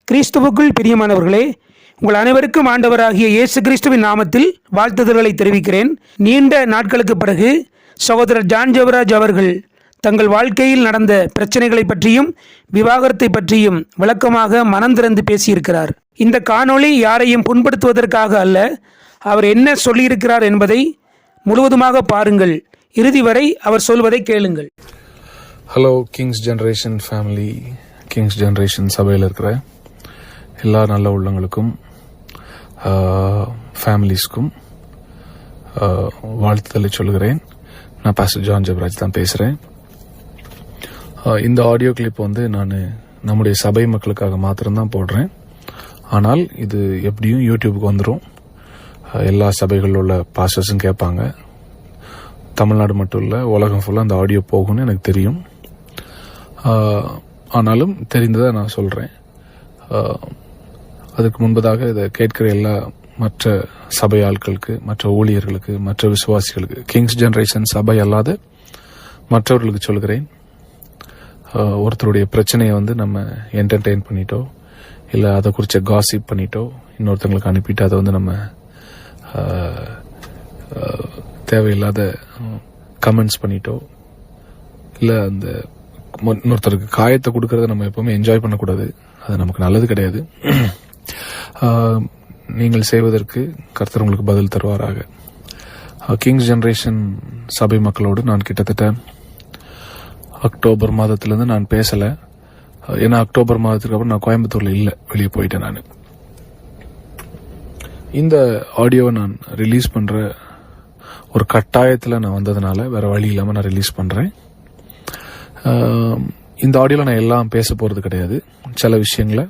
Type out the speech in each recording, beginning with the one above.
கிறிஸ்துவுக்குள் பிரியமானவர்களே, உங்கள் அனைவருக்கும் ஆண்டவராகிய இயேசு கிறிஸ்துவின் நாமத்தில் வாழ்த்துதல்களை தெரிவிக்கிறேன். நீண்ட நாட்களுக்கு பிறகு சகோதரர் ஜான் ஜெபராஜ் அவர்கள் தங்கள் வாழ்க்கையில் நடந்த பிரச்சனைகளை பற்றியும் விவாகரத்தை பற்றியும் விளக்கமாக மனம் திறந்து பேசியிருக்கிறார். இந்த காணொளி யாரையும் புண்படுத்துவதற்காக அல்ல, அவர் என்ன சொல்லியிருக்கிறார் என்பதை முழுவதுமாக பாருங்கள். இறுதி வரை அவர் சொல்வதை கேளுங்கள். Hello Kings generation family, Kings generation சபையில் இருக்கிற எல்லா நல்ல உள்ளங்களுக்கும் ஃபேமிலிஸ்க்கும் வாழ்த்துதலை சொல்கிறேன். நான் பாஸ்டர் ஜான் ஜெபராஜ் தான் பேசுகிறேன். இந்த ஆடியோ கிளிப் நான் நம்முடைய சபை மக்களுக்காக மாத்திரம்தான் போடுறேன். ஆனால் இது எப்படியும் யூடியூபுக்கு வந்துடும். எல்லா சபைகளில் உள்ள பாஸ்டர்ஸும் கேட்பாங்க. தமிழ்நாடு மட்டும் இல்லை, உலகம் ஃபுல்லாக அந்த ஆடியோ போகும்னு எனக்கு தெரியும். ஆனாலும் தெரிந்ததை நான் சொல்கிறேன். அதுக்கு முன்பதாக இதை கேட்கிற எல்லா மற்ற சபை ஆட்களுக்கு, மற்ற ஊழியர்களுக்கு, மற்ற விசுவாசிகளுக்கு, கிங்ஸ் ஜெனரேஷன் சபை அல்லாத மற்றவர்களுக்கு சொல்கிறேன். ஒருத்தருடைய பிரச்சனையை நம்ம என்டர்டெயின் பண்ணிட்டோ இல்லை அதை குறித்த காசிப் பண்ணிட்டோ இன்னொருத்தங்களுக்கு அனுப்பிட்டு அதை நம்ம தேவையில்லாத கமெண்ட்ஸ் பண்ணிட்டோ இல்லை அந்த இன்னொருத்தருக்கு காயத்தை கொடுக்கறத நம்ம எப்பவுமே என்ஜாய் பண்ணக்கூடாது. அது நமக்கு நல்லது கிடையாது. நீங்கள் செய்வதற்கு கர்த்தர் உங்களுக்கு பதில் தருவாராக. கிங்ஸ் ஜெனரேஷன் சபை மக்களோடு நான் கிட்டத்தட்ட அக்டோபர் மாதத்திலிருந்து நான் பேசலை. ஏன்னா அக்டோபர் மாதத்துக்கு அப்புறம் நான் கோயம்புத்தூர்ல இல்லை, வெளியே போயிட்டேன். நான் இந்த ஆடியோவை நான் ரிலீஸ் பண்ற ஒரு கட்டாயத்தில் நான் வந்ததுனால வேற வழி இல்லாமல் நான் ரிலீஸ் பண்றேன். இந்த ஆடியோவில் நான் எல்லாம் பேச போறது கிடையாது. சில விஷயங்களை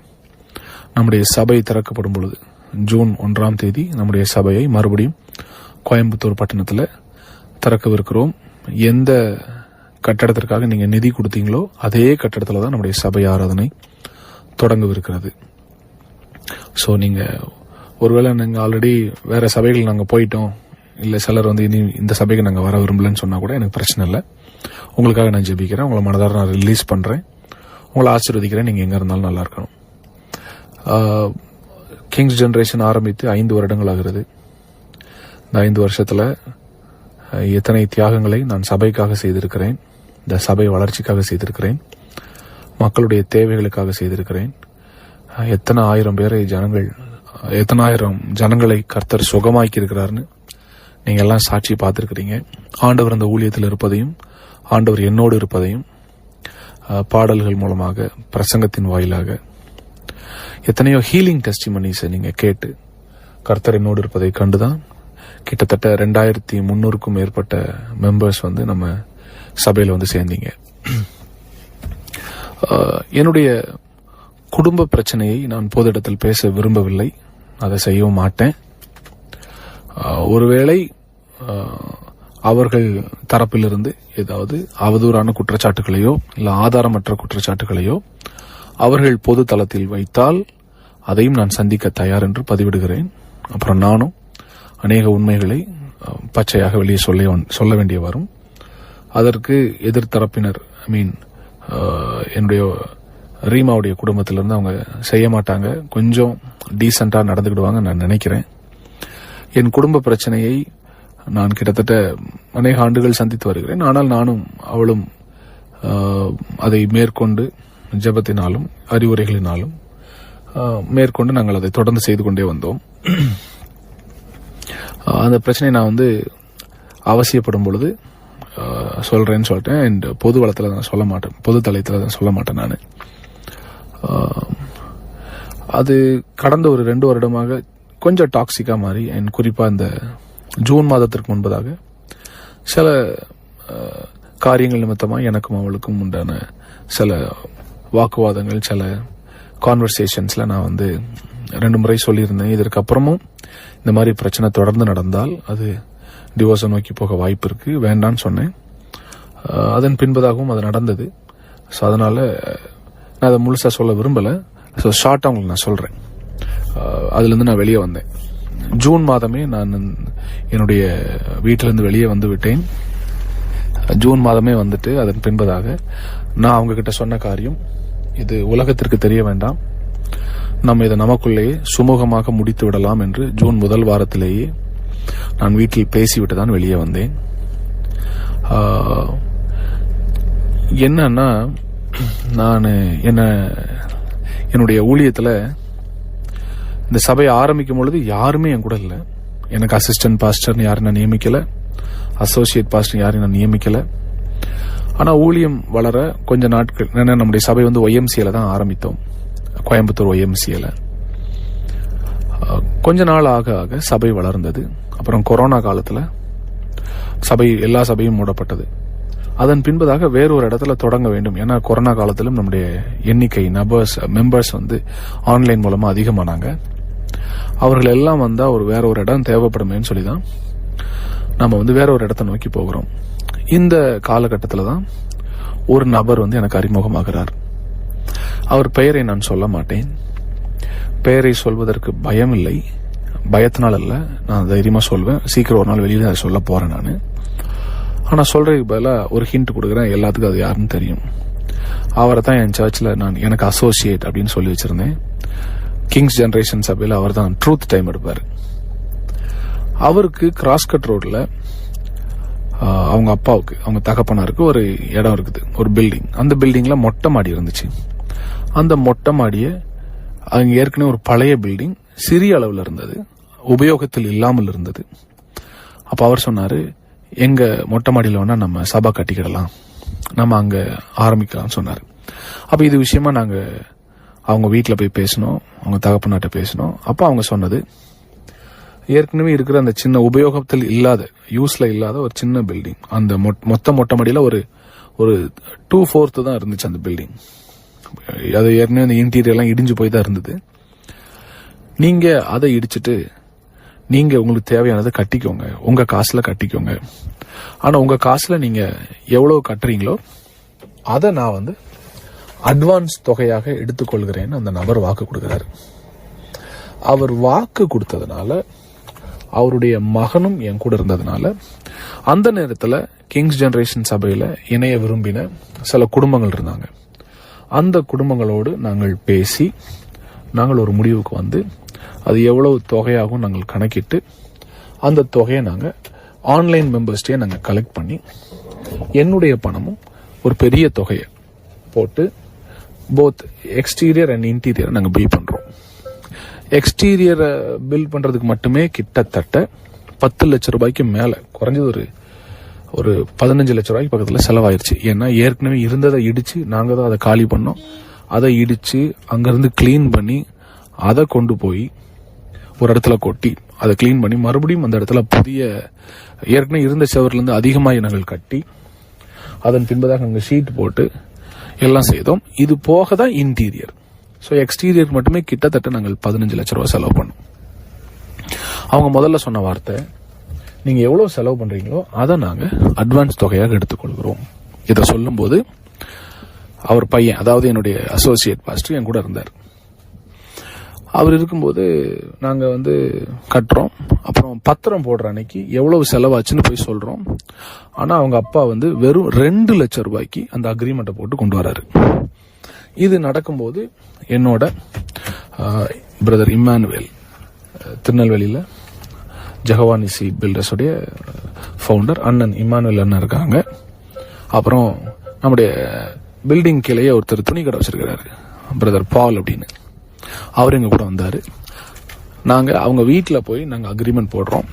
நம்முடைய சபை திறக்கப்படும் பொழுது ஜூன் 1ஆம் தேதி நம்முடைய சபையை மறுபடியும் கோயம்புத்தூர் பட்டணத்தில் திறக்கவிருக்கிறோம். எந்த கட்டடத்திற்காக நீங்க நிதி கொடுத்தீங்களோ அதே கட்டடத்தில் தான் நம்முடைய சபை ஆராதனை தொடங்கவிருக்கிறது. ஸோ நீங்க ஒருவேளை நாங்கள் ஆல்ரெடி வேற சபைகள் நாங்கள் போயிட்டோம், இல்லை சிலர் இனி இந்த சபைக்கு நாங்கள் வர விரும்பலன்னு சொன்னா கூட எனக்கு பிரச்சனை இல்லை. உங்களுக்காக நான் ஜெபிக்கிறேன். உங்களை மனதார நான் ரிலீஸ் பண்றேன். உங்களை ஆசீர்வதிக்கிறேன். நீங்க எங்க இருந்தாலும் நல்லா இருக்கணும். கிங்ஸ் ஜெனரேஷன் ஆரம்பித்து 5 வருடங்கள் ஆகிறது. இந்த 5 வருஷத்துல எத்தனை தியாகங்களை நான் சபைக்காக செய்திருக்கிறேன், இந்த சபை வளர்ச்சிக்காக செய்திருக்கிறேன், மக்களுடைய தேவைகளுக்காக செய்திருக்கிறேன். எத்தனை ஆயிரம் ஜனங்களை கர்த்தர் சுகமாக்கி இருக்கிறார்னு நீங்க எல்லாம் சாட்சி பார்த்திருக்கிறீங்க. ஆண்டவர் அந்த ஊழியத்தில் இருப்பதையும், ஆண்டவர் என்னோடு இருப்பதையும் பாடல்கள் மூலமாக, பிரசங்கத்தின் வாயிலாக எத்தனையோ ஹீலிங் டெஸ்டிமனிஸை நீங்க கேட்டு கர்த்தர் என்னோடு இருப்பதை கண்டுதான் கிட்டத்தட்ட 2300க்கும் மேற்பட்ட மெம்பர்ஸ் நம்ம சபையில சேர்ந்தீங்க. என்னுடைய குடும்ப பிரச்சனையை நான் பொது இடத்தில் பேச விரும்பவில்லை, அதை செய்யவும் மாட்டேன். ஒருவேளை அவர்கள் தரப்பிலிருந்து ஏதாவது அவதூறான குற்றச்சாட்டுகளையோ இல்ல ஆதாரமற்ற குற்றச்சாட்டுகளையோ அவர்கள் பொது தளத்தில் வைத்தால் அதையும் நான் சந்திக்க தயார் என்று பதிவிடுகிறேன். அப்புறம் நானும் அநேக உண்மைகளை பச்சையாக வெளியே சொல்ல வேண்டிய வரும். அதற்கு எதிர்த்தரப்பினர், என்னுடைய ரீமாவுடைய குடும்பத்திலிருந்து அவங்க செய்ய மாட்டாங்க, கொஞ்சம் டீசென்டா நடந்துக்கிடுவாங்க நான் நினைக்கிறேன். என் குடும்ப பிரச்சனையை நான் கிட்டத்தட்ட அநேக ஆண்டுகள் சந்தித்து வருகிறேன். ஆனால் நானும் அவளும் அதை மேற்கொண்டு ஜெபத்தினாலும் அறிவுரைகளினாலும் மேற்கொண்டு நாங்கள் அதை தொடர்ந்து செய்து கொண்டே வந்தோம். அந்த பிரச்சனை நான் அவசியப்படும் பொழுது சொல்றேன்னு சொல்லிட்டேன். அண்ட் பொது வளத்துல நான் சொல்ல மாட்டேன், பொது தளத்துல தான் சொல்ல மாட்டேன். நான் அது கடந்த ஒரு 2 வருடமாக கொஞ்சம் டாக்ஸிக்கா மாறி, குறிப்பா இந்த ஜூன் மாதத்திற்கு முன்பதாக சில காரியங்கள் நிமித்தமா எனக்கும் அவளுக்கும் உண்டான சில வாக்குவாதங்கள், சில கான்வர்சேஷன்ஸ்ல நான் 2 முறை சொல்லியிருந்தேன். இதற்கு அப்புறமும் இந்த மாதிரி பிரச்சனை தொடர்ந்து நடந்தால் அது டிவோர்ஸை நோக்கி போக வாய்ப்பு இருக்கு, வேண்டான்னு சொன்னேன். அதன் பின்பதாகவும் அது நடந்தது. ஸோ அதனால நான் அதை முழுசா சொல்ல விரும்பல. ஸோ ஷார்ட்டா உங்களுக்கு நான் சொல்றேன். அதுல இருந்து நான் வெளியே வந்தேன். ஜூன் மாதமே நான் என்னுடைய வீட்டிலிருந்து வெளியே வந்து விட்டேன். ஜூன் மாதமே வந்துட்டு அதன் பின்பதாக நான் அவங்க கிட்ட சொன்ன காரியம், இது உலகத்திற்கு தெரிய வேண்டாம், நம்ம இதை நமக்குள்ளேயே சுமூகமாக முடித்து விடலாம் என்று ஜூன் முதல் வாரத்திலேயே நான் வீட்டில் பேசிவிட்டு தான் வெளியே வந்தேன். என்னன்னா, நான் என்னுடைய ஊழியத்தில் இந்த சபையை ஆரம்பிக்கும் பொழுது யாருமே என் கூட இல்லை. எனக்கு அசிஸ்டன்ட் பாஸ்டர் யாரும் நான் நியமிக்கல, அசோசியேட் பாஸ்டர் யாரையும் நான் நியமிக்கல. ஆனா ஊழியம் வளர கொஞ்ச நாட்கள், நம்முடைய சபை வந்து ஒய்எம்சியில தான் ஆரம்பித்தோம், கோயம்புத்தூர் ஒய்எம்சியில. கொஞ்ச நாள் ஆக ஆக சபை வளர்ந்தது. அப்புறம் கொரோனா காலத்துல எல்லா சபையும் மூடப்பட்டது. அதன் பின்பதாக வேறொரு இடத்துல தொடங்க வேண்டும். ஏன்னா கொரோனா காலத்திலும் நம்முடைய எண்ணிக்கை மெம்பர்ஸ் வந்து ஆன்லைன் மூலமா அதிகமானாங்க. அவர்கள் எல்லாம் வந்தா வேற ஒரு இடம் தேவைப்படுமேன்னு சொல்லிதான் நம்ம வந்து வேற ஒரு இடத்தை நோக்கி போகிறோம். இந்த காலகட்டத்தில் தான் ஒரு நபர் வந்து எனக்கு அறிமுகமாகிறார். அவர் பெயரை நான் சொல்ல மாட்டேன். பெயரை சொல்வதற்கு பயம் இல்லை, பயத்தினால் அல்ல, நான் தைரியமா சொல்வேன். சீக்கிரம் ஒரு நாள் வெளியில அதை சொல்ல போறேன் நான். ஆனா சொல்றதுக்கு பதிலாக ஒரு ஹிண்ட் கொடுக்குறேன், எல்லாத்துக்கும் அது யாருன்னு தெரியும். அவரை தான் என் சர்ச்சில் எனக்கு அசோசியேட் அப்படின்னு சொல்லி வச்சிருந்தேன். கிங்ஸ் ஜெனரேஷன் சபையில் அவர் தான் ட்ரூத் டைம் எடுப்பார். அவருக்கு கிராஸ்கட் ரோட்ல அவங்க அப்பாவுக்கு, அவங்க தகப்பனாருக்கு ஒரு இடம் இருக்குது, ஒரு பில்டிங். அந்த பில்டிங்ல மொட்டை மாடி இருந்துச்சு. அந்த மொட்டை மாடியை அங்க ஏற்கனவே ஒரு பழைய பில்டிங் சிறிய அளவில் இருந்தது, உபயோகத்தில் இல்லாமல் இருந்தது. அப்ப அவர் சொன்னாரு, எங்க மொட்டை மாடியில் வேணா நம்ம சபா கட்டிக்கிடலாம், நம்ம அங்க ஆரம்பிக்கலாம் சொன்னாரு. அப்ப இது விஷயமா நாங்க அவங்க வீட்டில் போய் பேசணும், அவங்க தகப்பனாட்ட பேசணும். அப்ப அவங்க சொன்னது, ஏற்கனவே இருக்கிற அந்த சின்ன உபயோகத்தில் இல்லாத, யூஸ்ல இல்லாத ஒரு சின்ன பில்டிங், அந்த மொத்த மொட்டை மாடியில ஒரு 2/4 தான் இருந்துச்சு அந்த பில்டிங். அது ஏற்கனவே அந்த இன்டீரியர் எல்லாம் இடிஞ்சு போய் தான் இருந்தது. நீங்க அதை இடிச்சிட்டு நீங்க உங்களுக்கு தேவையானதை கட்டிக்கோங்க, உங்க காசுல கட்டிக்கோங்க. ஆனா உங்க காசுல நீங்க எவ்வளவு கட்டுறீங்களோ அதை நான் வந்து அட்வான்ஸ் தொகையாக எடுத்துக்கொள்கிறேன்னு அந்த நபர் வாக்கு கொடுக்கிறாரு. அவர் வாக்கு கொடுத்ததுனால, அவருடைய மகனும் என் கூட இருந்ததுனால, அந்த நேரத்தில் கிங்ஸ் ஜெனரேஷன் சபையில இணைய விரும்பின சில குடும்பங்கள் இருந்தாங்க. அந்த குடும்பங்களோடு நாங்கள் பேசி நாங்கள் ஒரு முடிவுக்கு வந்து அது எவ்வளவு தொகையாகும் நாங்கள் கணக்கிட்டு அந்த தொகையை நாங்கள் ஆன்லைன் மெம்பர்ஸ்டே நாங்கள் கலெக்ட் பண்ணி என்னுடைய பணமும் ஒரு பெரிய தொகையை போட்டு போத் எக்ஸ்டீரியர் அண்ட் இன்டீரியர் நாங்கள் பில் பண்றோம். எக்ஸ்டீரியர் பில் பண்றதுக்கு மட்டுமே கிட்டத்தட்ட 10 லட்சம் ரூபாய்க்கு மேல, குறைஞ்சது ஒரு 15 லட்சம் ரூபாய்க்கு பக்கத்துல செலவாயிருச்சு. ஏன்னா ஏற்கனவே இருந்ததை இடிச்சு நாங்க தான் அதை காலி பண்ணோம். அதை இடிச்சு அங்கிருந்து கிளீன் பண்ணி அதை கொண்டு போய் ஒரு இடத்துல கொட்டி அதை கிளீன் பண்ணி மறுபடியும் அந்த இடத்துல புதிய ஏற்கனவே இருந்த செவர்ல இருந்து அதிகமாக நாங்கள் கட்டி அதன் பின்பதாக நாங்கள் ஷீட் போட்டு எல்லாம் செய்தோம். இது போக தான் இன்டீரியர். ஸோ எக்ஸ்டீரியர் மட்டுமே கிட்டத்தட்ட நாங்கள் 15 லட்சம் ரூபாய் செலவு பண்ணோம். அவங்க முதல்ல சொன்ன வார்த்தை, நீங்க எவ்வளவு செலவு பண்றீங்களோ அதை நாங்க அட்வான்ஸ் தொகையாக எடுத்துக்கொள்கிறோம். இதை சொல்லும் போது அவர் பையன், அதாவது என்னுடைய அசோசியேட் பாஸ்டர் என் கூட இருந்தார். அவர் இருக்கும்போது நாங்க வந்து கட்டுறோம். அப்புறம் பத்திரம் போடுற அன்னைக்கு எவ்வளவு செலவாச்சுன்னு போய் சொல்றோம். ஆனா அவங்க அப்பா வந்து வெறும் 2 லட்சம் ரூபாய்க்கு அந்த அக்ரிமெண்ட்டை போட்டு கொண்டு வராரு. இது நடக்கும்போது என்னோட பிரதர் இம்மானுவேல், திருநெல்வேலியில ஜெகவானிசி பில்டர்ஸ் உடைய ஃபவுண்டர் அண்ணன் இம்மானுவேல் அண்ணன் இருக்காங்க. அப்புறம் நம்முடைய பில்டிங் கீழே ஒருத்தர் துணி கடை வச்சிருக்கிறாரு, பிரதர் பால் அப்படின்னு, அவர் எங்க கூட வந்தாரு. நாங்க அவங்க வீட்டில் போய் நாங்க அக்ரிமெண்ட் போடுறோம்.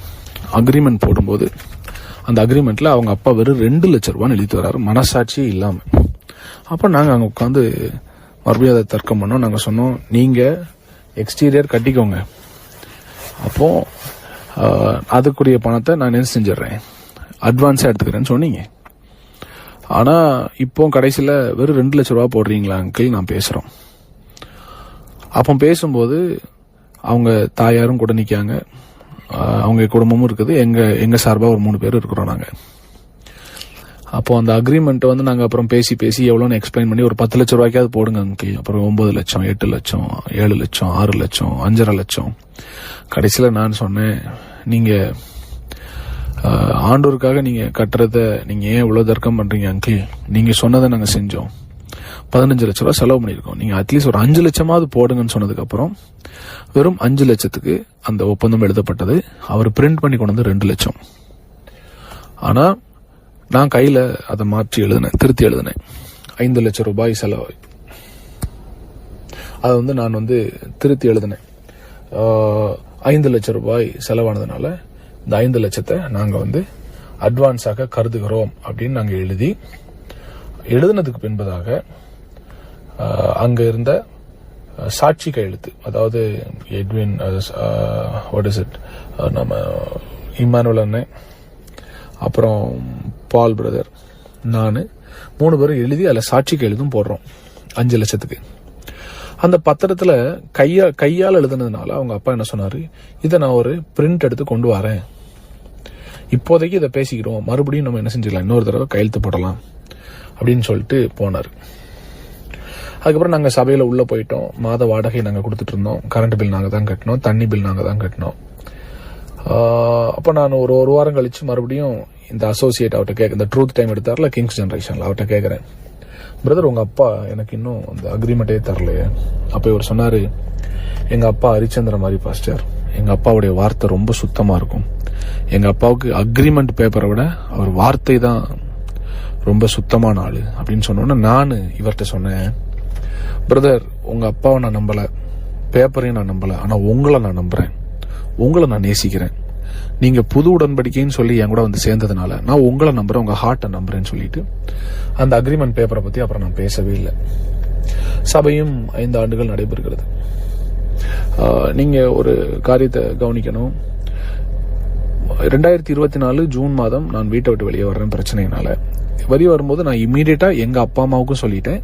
அக்ரிமெண்ட் போடும்போது அந்த அக்ரிமெண்ட்ல அவங்க அப்பா வெறும் 2 லட்சம் ரூபாய் எழுதி வர்றாரு, மனசாட்சியே இல்லாம. அப்ப நாங்க அங்க உட்காந்து மறுபடியும் அதை தர்க்கம் பண்ணோம். நாங்க சொன்னோம், நீங்க எக்ஸ்டீரியர் கட்டிக்கோங்க, அப்போ அதுக்குரிய பணத்தை நான் என்ன செஞ்சிடறேன், அட்வான்ஸா எடுத்துக்கிறேன்னு சொன்னீங்க. ஆனா இப்போ கடைசியில வெறும் 2 லட்சம் ரூபாய் போடுறீங்களா அங்கிள், நான் பேசுறோம். அப்போ பேசும்போது அவங்க தாயாரும் கூட நிக்காங்க, அவங்க குடும்பமும் இருக்குது, எங்க சார்பா ஒரு 3 பேர் இருக்கிறோம் நாங்க. அப்போ அந்த அக்ரிமெண்ட் வந்து நாங்க அப்புறம் பேசி எவ்வளோன்னு எக்ஸ்பிளைன் பண்ணி ஒரு 10 லட்சம் ரூபாய்க்காவது போடுங்க அங்கிள். அப்புறம் 9 லட்சம், 8 லட்சம், 7 லட்சம், 6 லட்சம், 5.5 லட்சம். கடைசியில நான் சொன்னேன், நீங்க ஆண்டோருக்காக நீங்க கட்டுறத நீங்க ஏன் இவ்வளவு தர்க்கம் பண்றீங்க அங்கிள், நீங்க சொன்னதை நாங்க செஞ்சோம், 15 லட்ச ரூபா செலவு பண்ணியிருக்கோம். நீங்க அட்லீஸ்ட் ஒரு 5 லட்சமாவது போடுங்கன்னு சொன்னதுக்கு அப்புறம் வெறும் 5 லட்சத்துக்கு அந்த ஒப்பந்தம் எழுதப்பட்டது. அவர் பிரிண்ட் பண்ணி கொண்டு வந்து 2 லட்சம். ஆனா நான் கையில அதை மாற்றி எழுதினேன், திருத்தி எழுதினேன். 5 லட்சம் ரூபாய் செலவு. அதை நான் திருத்தி எழுதினேன். 5 லட்சம் ரூபாய் செலவானதுனால இந்த 5 லட்சத்தை நாங்க அட்வான்ஸாக கருதுகிறோம் அப்படின்னு நாங்க எழுதினதுக்கு பின்பதாக அங்க இருந்த சாட்சி கையெழுத்து, அதாவது எட்வின், நம்ம இம்மானுவல் அண்ணன், அப்புறம் பால் பிரதர், நான் 3 பேரும் எழுதி அதில் சாட்சி கையெழுத்தும் போடுறோம் 5 லட்சத்துக்கு. அந்த பத்திரத்துல கையால் எழுதுனதுனால அவங்க அப்பா என்ன சொன்னாரு, இதை நான் ஒரு பிரிண்ட் எடுத்து கொண்டு வரேன், இப்போதைக்கு இதை பேசிக்கிறோம், மறுபடியும் நம்ம என்ன செஞ்சிடலாம், இன்னொரு தடவை கையெழுத்து போடலாம் அப்படின்னு சொல்லிட்டு போனார். அதுக்கப்புறம் நாங்கள் சபையில் உள்ள போயிட்டோம். மாத வாடகை நாங்கள் கொடுத்துட்டு இருந்தோம். கரண்ட் பில் நாங்கள் தான் கட்டினோம், தண்ணி பில் நாங்கள் தான் கட்டினோம். அப்போ நான் ஒரு வாரம் கழிச்சு மறுபடியும் இந்த அசோசியேட் அவர்கிட்ட இந்த ட்ரூத் டைம் எடுத்தார்ல, கிங்ஸ் ஜெனரேஷன்ல, அவர்கிட்ட கேட்குறேன், பிரதர் உங்க அப்பா எனக்கு இன்னும் அந்த அக்ரிமெண்டே தரலையே. அப்போ இவர் சொன்னாரு, எங்க அப்பா ஹரிச்சந்திர மாதிரி பாஸ்டர், எங்க அப்பாவுடைய வார்த்தை ரொம்ப சுத்தமா இருக்கும். எங்க அப்பாவுக்கு அக்ரிமெண்ட் பேப்பரை விட அவர் வார்த்தை தான் ரொம்ப சுத்தமான ஆளு அப்படின்னு சொன்னோன்னா நான் இவர்கிட்ட சொன்னேன், பிரதர் உங்க அப்பாவை நான் நம்பல, பேப்பரையும் நான் நம்பல, ஆனா உங்களை நான் நம்புறேன், உங்களை நான் நேசிக்கிறேன். நீங்க புது உடன்படிக்கைன்னு சொல்லி என் கூட சேர்ந்ததுனால நான் உங்களை நம்புறேன், உங்க ஹார்ட்டை நம்புறேன்னு சொல்லிட்டு அந்த அக்ரிமெண்ட் பேப்பரை பத்தி அப்புறம் நான் பேசவே இல்லை. சபையும் 5 ஆண்டுகள் நடைபெறுகிறது. நீங்க ஒரு காரியத்தை கவனிக்கணும். 2024 ஜூன் மாதம் நான் வீட்டை விட்டு வெளியே வர்றேன் பிரச்சனையினால. வெளியே வரும்போது நான் இம்மீடியட்டா எங்க அப்பா அம்மாவுக்கும் சொல்லிட்டேன்,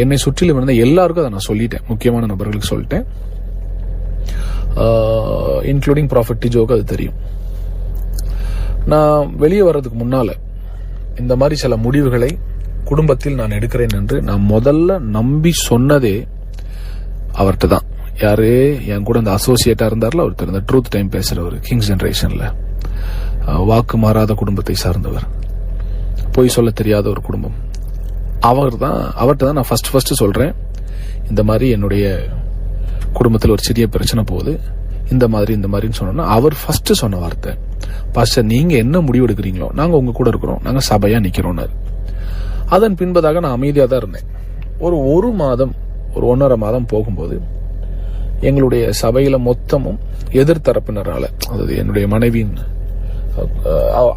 என்னை சுற்றிலும் இருந்த எல்லாருக்கும் அதை நான் சொல்லிட்டேன், முக்கியமான நபர்களுக்கு சொல்லிட்டேன், இன்க்ளூடிங் ப்ராஃபட் டிஜோக்கு அது தெரியும். நான் வெளியே வர்றதுக்கு முன்னால இந்த மாதிரி சில முடிவுகளை குடும்பத்தில் நான் எடுக்கிறேன் என்று நான் முதல்ல நம்பி சொன்னதே அவர்கிட்ட தான். யாரு என் கூட அந்த அசோசியேட்டா இருந்தார்ல ஒருத்தர், இந்த ட்ரூத் டைம் பேசுறவர், கிங்ஸ் ஜெனரேஷன்ல வாக்கு மாறாத குடும்பத்தை சார்ந்தவர், பொய் சொல்ல தெரியாத ஒரு குடும்பம். அவர்கிட்ட தான் நான் ஃபர்ஸ்ட் சொல்றேன், இந்த மாதிரி என்னுடைய குடும்பத்தில் ஒரு சிறிய பிரச்சனை போகுது, இந்த மாதிரின்னு சொன்னோம்னா அவர் ஃபர்ஸ்ட் சொன்ன வார்த்தை, பாஸ்டர் நீங்க என்ன முடிவு எடுக்கிறீங்களோ நாங்க உங்க கூட இருக்கிறோம், நாங்க சபையா நிக்கிறோம். அதன் பின்பதாக நான் அமைதியா தான் இருந்தேன். ஒரு மாதம், ஒரு 1.5 மாதம் போகும்போது எங்களுடைய சபையில மொத்தமும் எதிர்த்தரப்பினரால, அதாவது என்னுடைய மனைவியின்,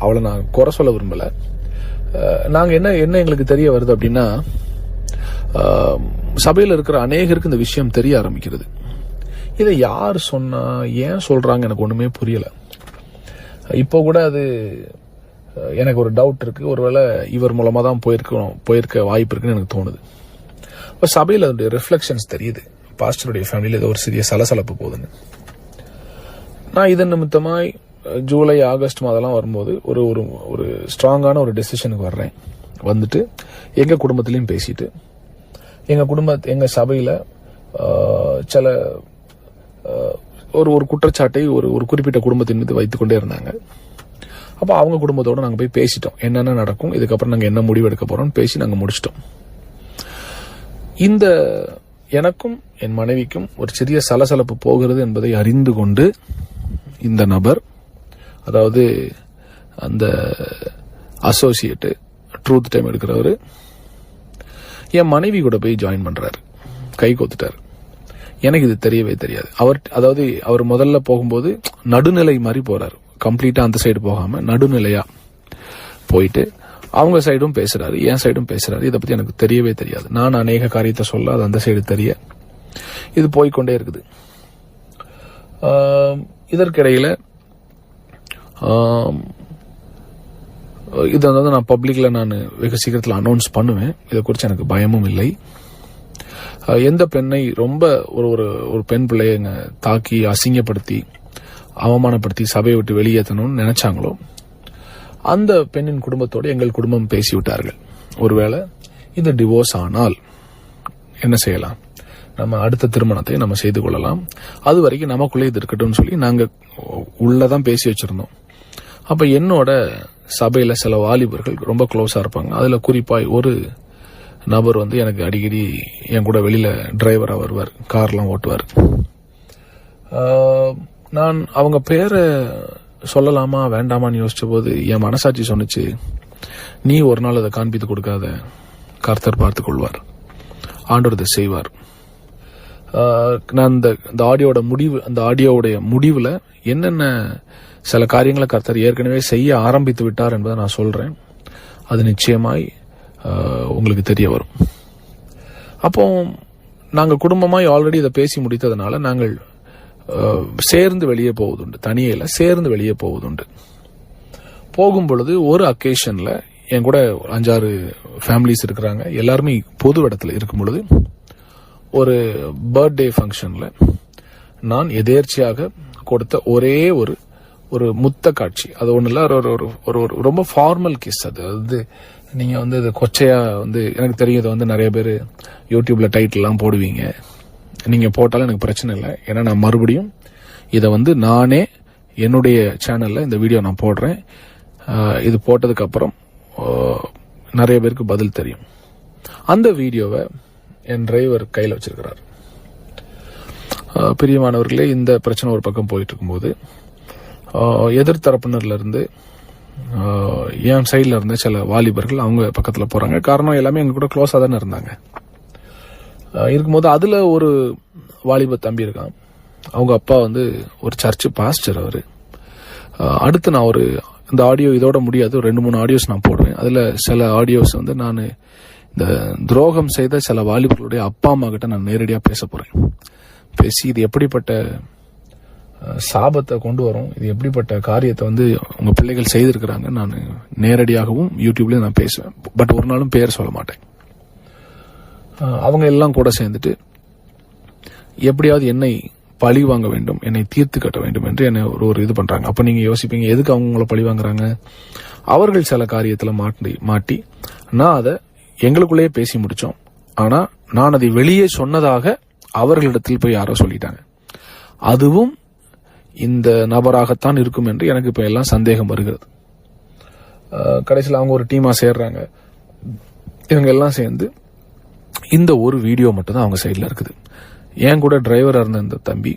அவளை நான் குறை சொல்ல விரும்பல, நாங்க என்ன எங்களுக்கு தெரிய வருது அப்படின்னா, சபையில் இருக்கிற அநேகருக்கு இந்த விஷயம் தெரிய ஆரம்பிக்கிறது. இதை யார் சொன்னா, ஏன் சொல்றாங்க எனக்கு ஒண்ணுமே புரியல. இப்போ கூட அது எனக்கு ஒரு டவுட் இருக்கு, ஒருவேளை இவர் மூலமா தான் போயிருக்க வாய்ப்பு இருக்குன்னு எனக்கு தோணுது. இப்போ சபையில் அதனுடைய ரிஃப்ளெக்ஷன்ஸ் தெரியுது, பாஸ்டருடைய ஃபேமிலியில் ஏதோ ஒரு சிறிய சலசலப்பு போகுதுன்னு. நான் இதன் நிமித்தமாய் ஜூலை ஆகஸ்ட் மாதம்லாம் வரும்போது ஒரு ஸ்ட்ராங்கான ஒரு டெசிஷனுக்கு வர்றேன். வந்துட்டு எங்க குடும்பத்திலையும் பேசிட்டு, எங்க சபையில சில ஒரு குற்றச்சாட்டை ஒரு குறிப்பிட்ட குடும்பத்தின் மீது வைத்துக் கொண்டே இருந்தாங்க. அப்ப அவங்க குடும்பத்தோட நாங்க போய் பேசிட்டோம், என்னென்ன நடக்கும், இதுக்கப்புறம் நாங்க என்ன முடிவு எடுக்க போறோம் பேசி நாங்க முடிச்சிட்டோம். இந்த எனக்கும் என் மனைவிக்கும் ஒரு சிறிய சலசலப்பு போகிறது என்பதை அறிந்து கொண்டு இந்த நபர், அதாவது அந்த அசோசியேட் ட்ரூத் டைம் எடுக்கிறவரு, என் மனைவி கூட போய் ஜாயின் பண்றாரு, கை கோத்துட்டாரு. எனக்கு இது தெரியவே தெரியாது. அவர் முதல்ல போகும்போது நடுநிலை மாதிரி போறாரு, கம்ப்ளீட்டா அந்த சைடு போகாம நடுநிலையா போயிட்டு அவங்க சைடும் பேசுறாரு, என் சைடும் பேசுறாரு. இதை பத்தி எனக்கு தெரியவே தெரியாது. நான் அநேக காரியத்தை சொல்ல அது அந்த சைடு தெரிய இது போய்கொண்டே இருக்குது. இதற்கிடையில இதை நான் பப்ளிக்ல நான் வெகு சீக்கிரத்தில் அனௌன்ஸ் பண்ணுவேன். இதை குறித்து எனக்கு பயமும் இல்லை. எந்த பெண்ணை ரொம்ப ஒரு பெண் பிள்ளைய தாக்கி அசிங்கப்படுத்தி அவமானப்படுத்தி சபையை விட்டு வெளியேற்றணும்னு நினைச்சாங்களோ அந்த பெண்ணின் குடும்பத்தோடு எங்கள் குடும்பம் பேசிவிட்டார்கள். ஒருவேளை இது டிவோர்ஸ் ஆனால் என்ன செய்யலாம், நம்ம அடுத்த திருமணத்தை நம்ம செய்து கொள்ளலாம், அது வரைக்கும் நமக்குள்ளே இது இருக்கட்டும் சொல்லி நாங்க உள்ளதான் பேசி வச்சிருந்தோம். அப்ப என்னோட சபையில சில வாலிபர்கள் ரொம்ப க்ளோஸா இருப்பாங்க. அதுல குறிப்பாய் ஒரு நபர் வந்து எனக்கு அடிக்கடி என் கூட வெளியில டிரைவரா வருவார், கார்லாம் ஓட்டுவார். நான் அவங்க பேரை சொல்லலாமா வேண்டாமான்னு யோசிச்ச போது என் மனசாட்சி சொன்னிச்சு, நீ ஒரு நாள் அதை காண்பித்து கொடுக்காத, கர்த்தர் பார்த்துக் கொள்வார், ஆண்டவர் இதை செய்வார். நான் அந்த ஆடியோவுடைய முடிவுல என்னென்ன சில காரியங்களை கர்த்தர் ஏற்கனவே செய்ய ஆரம்பித்து விட்டார் என்பதை நான் சொல்றேன். அது நிச்சயமாய் உங்களுக்கு தெரிய வரும். அப்போ நாங்கள் குடும்பமாய் ஆல்ரெடி இதை பேசி முடித்ததுனால நாங்கள் சேர்ந்து வெளியே போவதுண்டு, தனியே இல்லை, சேர்ந்து வெளியே போவதுண்டு. போகும் பொழுது ஒரு அக்கேஷன்ல என் கூட 5-6 ஃபேமிலிஸ் இருக்கிறாங்க, எல்லாருமே பொது இடத்துல இருக்கும் பொழுது ஒரு பர்த்டே ஃபங்க்ஷன்ல நான் எதேர்ச்சியாக கொடுத்த ஒரே ஒரு முத்த காட்சி, அது ஒண்ணு இல்ல, ஒரு ரொம்ப ஃபார்மல் கிஸ். அது நீங்க வந்து இது கொச்சையா வந்து எனக்கு தெரியும், இதை வந்து நிறைய பேர் யூடியூப்ல டைட்டில் எல்லாம் போடுவீங்க. நீங்க போட்டாலும் எனக்கு பிரச்சனை இல்லை, ஏன்னா நான் மறுபடியும் இதை வந்து நானே என்னுடைய சேனல்ல இந்த வீடியோ நான் போடுறேன். இது போட்டதுக்கு அப்புறம் நிறைய பேருக்கு பதில் தெரியும். அந்த வீடியோவை என் டிரைவர் கையில் வச்சிருக்கிறார். பிரியமானவர்களே, இந்த பிரச்சனை ஒரு பக்கம் போயிட்டு இருக்கும்போது எதிர்த்தரப்பினர்ல இருந்து என் சைட்ல இருந்த சில வாலிபர்கள் அவங்க பக்கத்துல போறாங்க. காரணம் எல்லாமே எங்க கூட க்ளோஸா தானே இருந்தாங்க. இருக்கும்போது அதுல ஒரு வாலிப தம்பி இருக்கான். அவங்க அப்பா வந்து ஒரு சர்ச் பாஸ்டர். அவரு அடுத்து நான் இந்த ஆடியோ இதோட முடியாது, ஒரு 2-3 ஆடியோஸ் நான் போடுவேன். அதுல சில ஆடியோஸ் வந்து நான் இந்த துரோகம் செய்த சில வாலிபர்களுடைய அப்பா அம்மா கிட்ட நான் நேரடியா பேச போறேன். பேசி இது எப்படிப்பட்ட சாபத்தை கொண்டு வரும், இது எப்படிப்பட்ட காரியத்தை வந்து உங்க பிள்ளைகள் செய்திருக்கிறாங்க, நான் நேரடியாகவும் யூடியூப்லயும் நான் பேசுவேன். பட் ஒரு நாளும் பேர் சொல்ல மாட்டேன். அவங்க எல்லாம் கூட சேர்ந்துட்டு எப்படியாவது என்னை பழி வாங்க வேண்டும், என்னை தீர்த்து கட்ட வேண்டும் என்று என்னை ஒரு இது பண்றாங்க. அப்ப நீங்க யோசிப்பீங்க, எதுக்கு அவங்க உங்களை பழி வாங்குறாங்க? அவர்கள் சில காரியத்துல மாட்டி நான் அதை எங்களுக்குள்ளேயே பேசி முடிச்சோம். ஆனா நான் அதை வெளியே சொன்னதாக அவர்களிடத்தில் போய் யாரோ சொல்லிட்டாங்க. அதுவும் இந்த நபராகத்தான் இருக்கும் என்று எனக்கு இப்ப எல்லாம் சந்தேகம் வருகிறது. கடைசியில் அவங்க ஒரு டீமா சேர்றாங்க. இவங்க எல்லாம் சேர்ந்து இந்த ஒரு வீடியோ மட்டும் தான் அவங்க சைட்ல இருக்குது. என் கூட டிரைவரா இருந்த இந்த தம்பி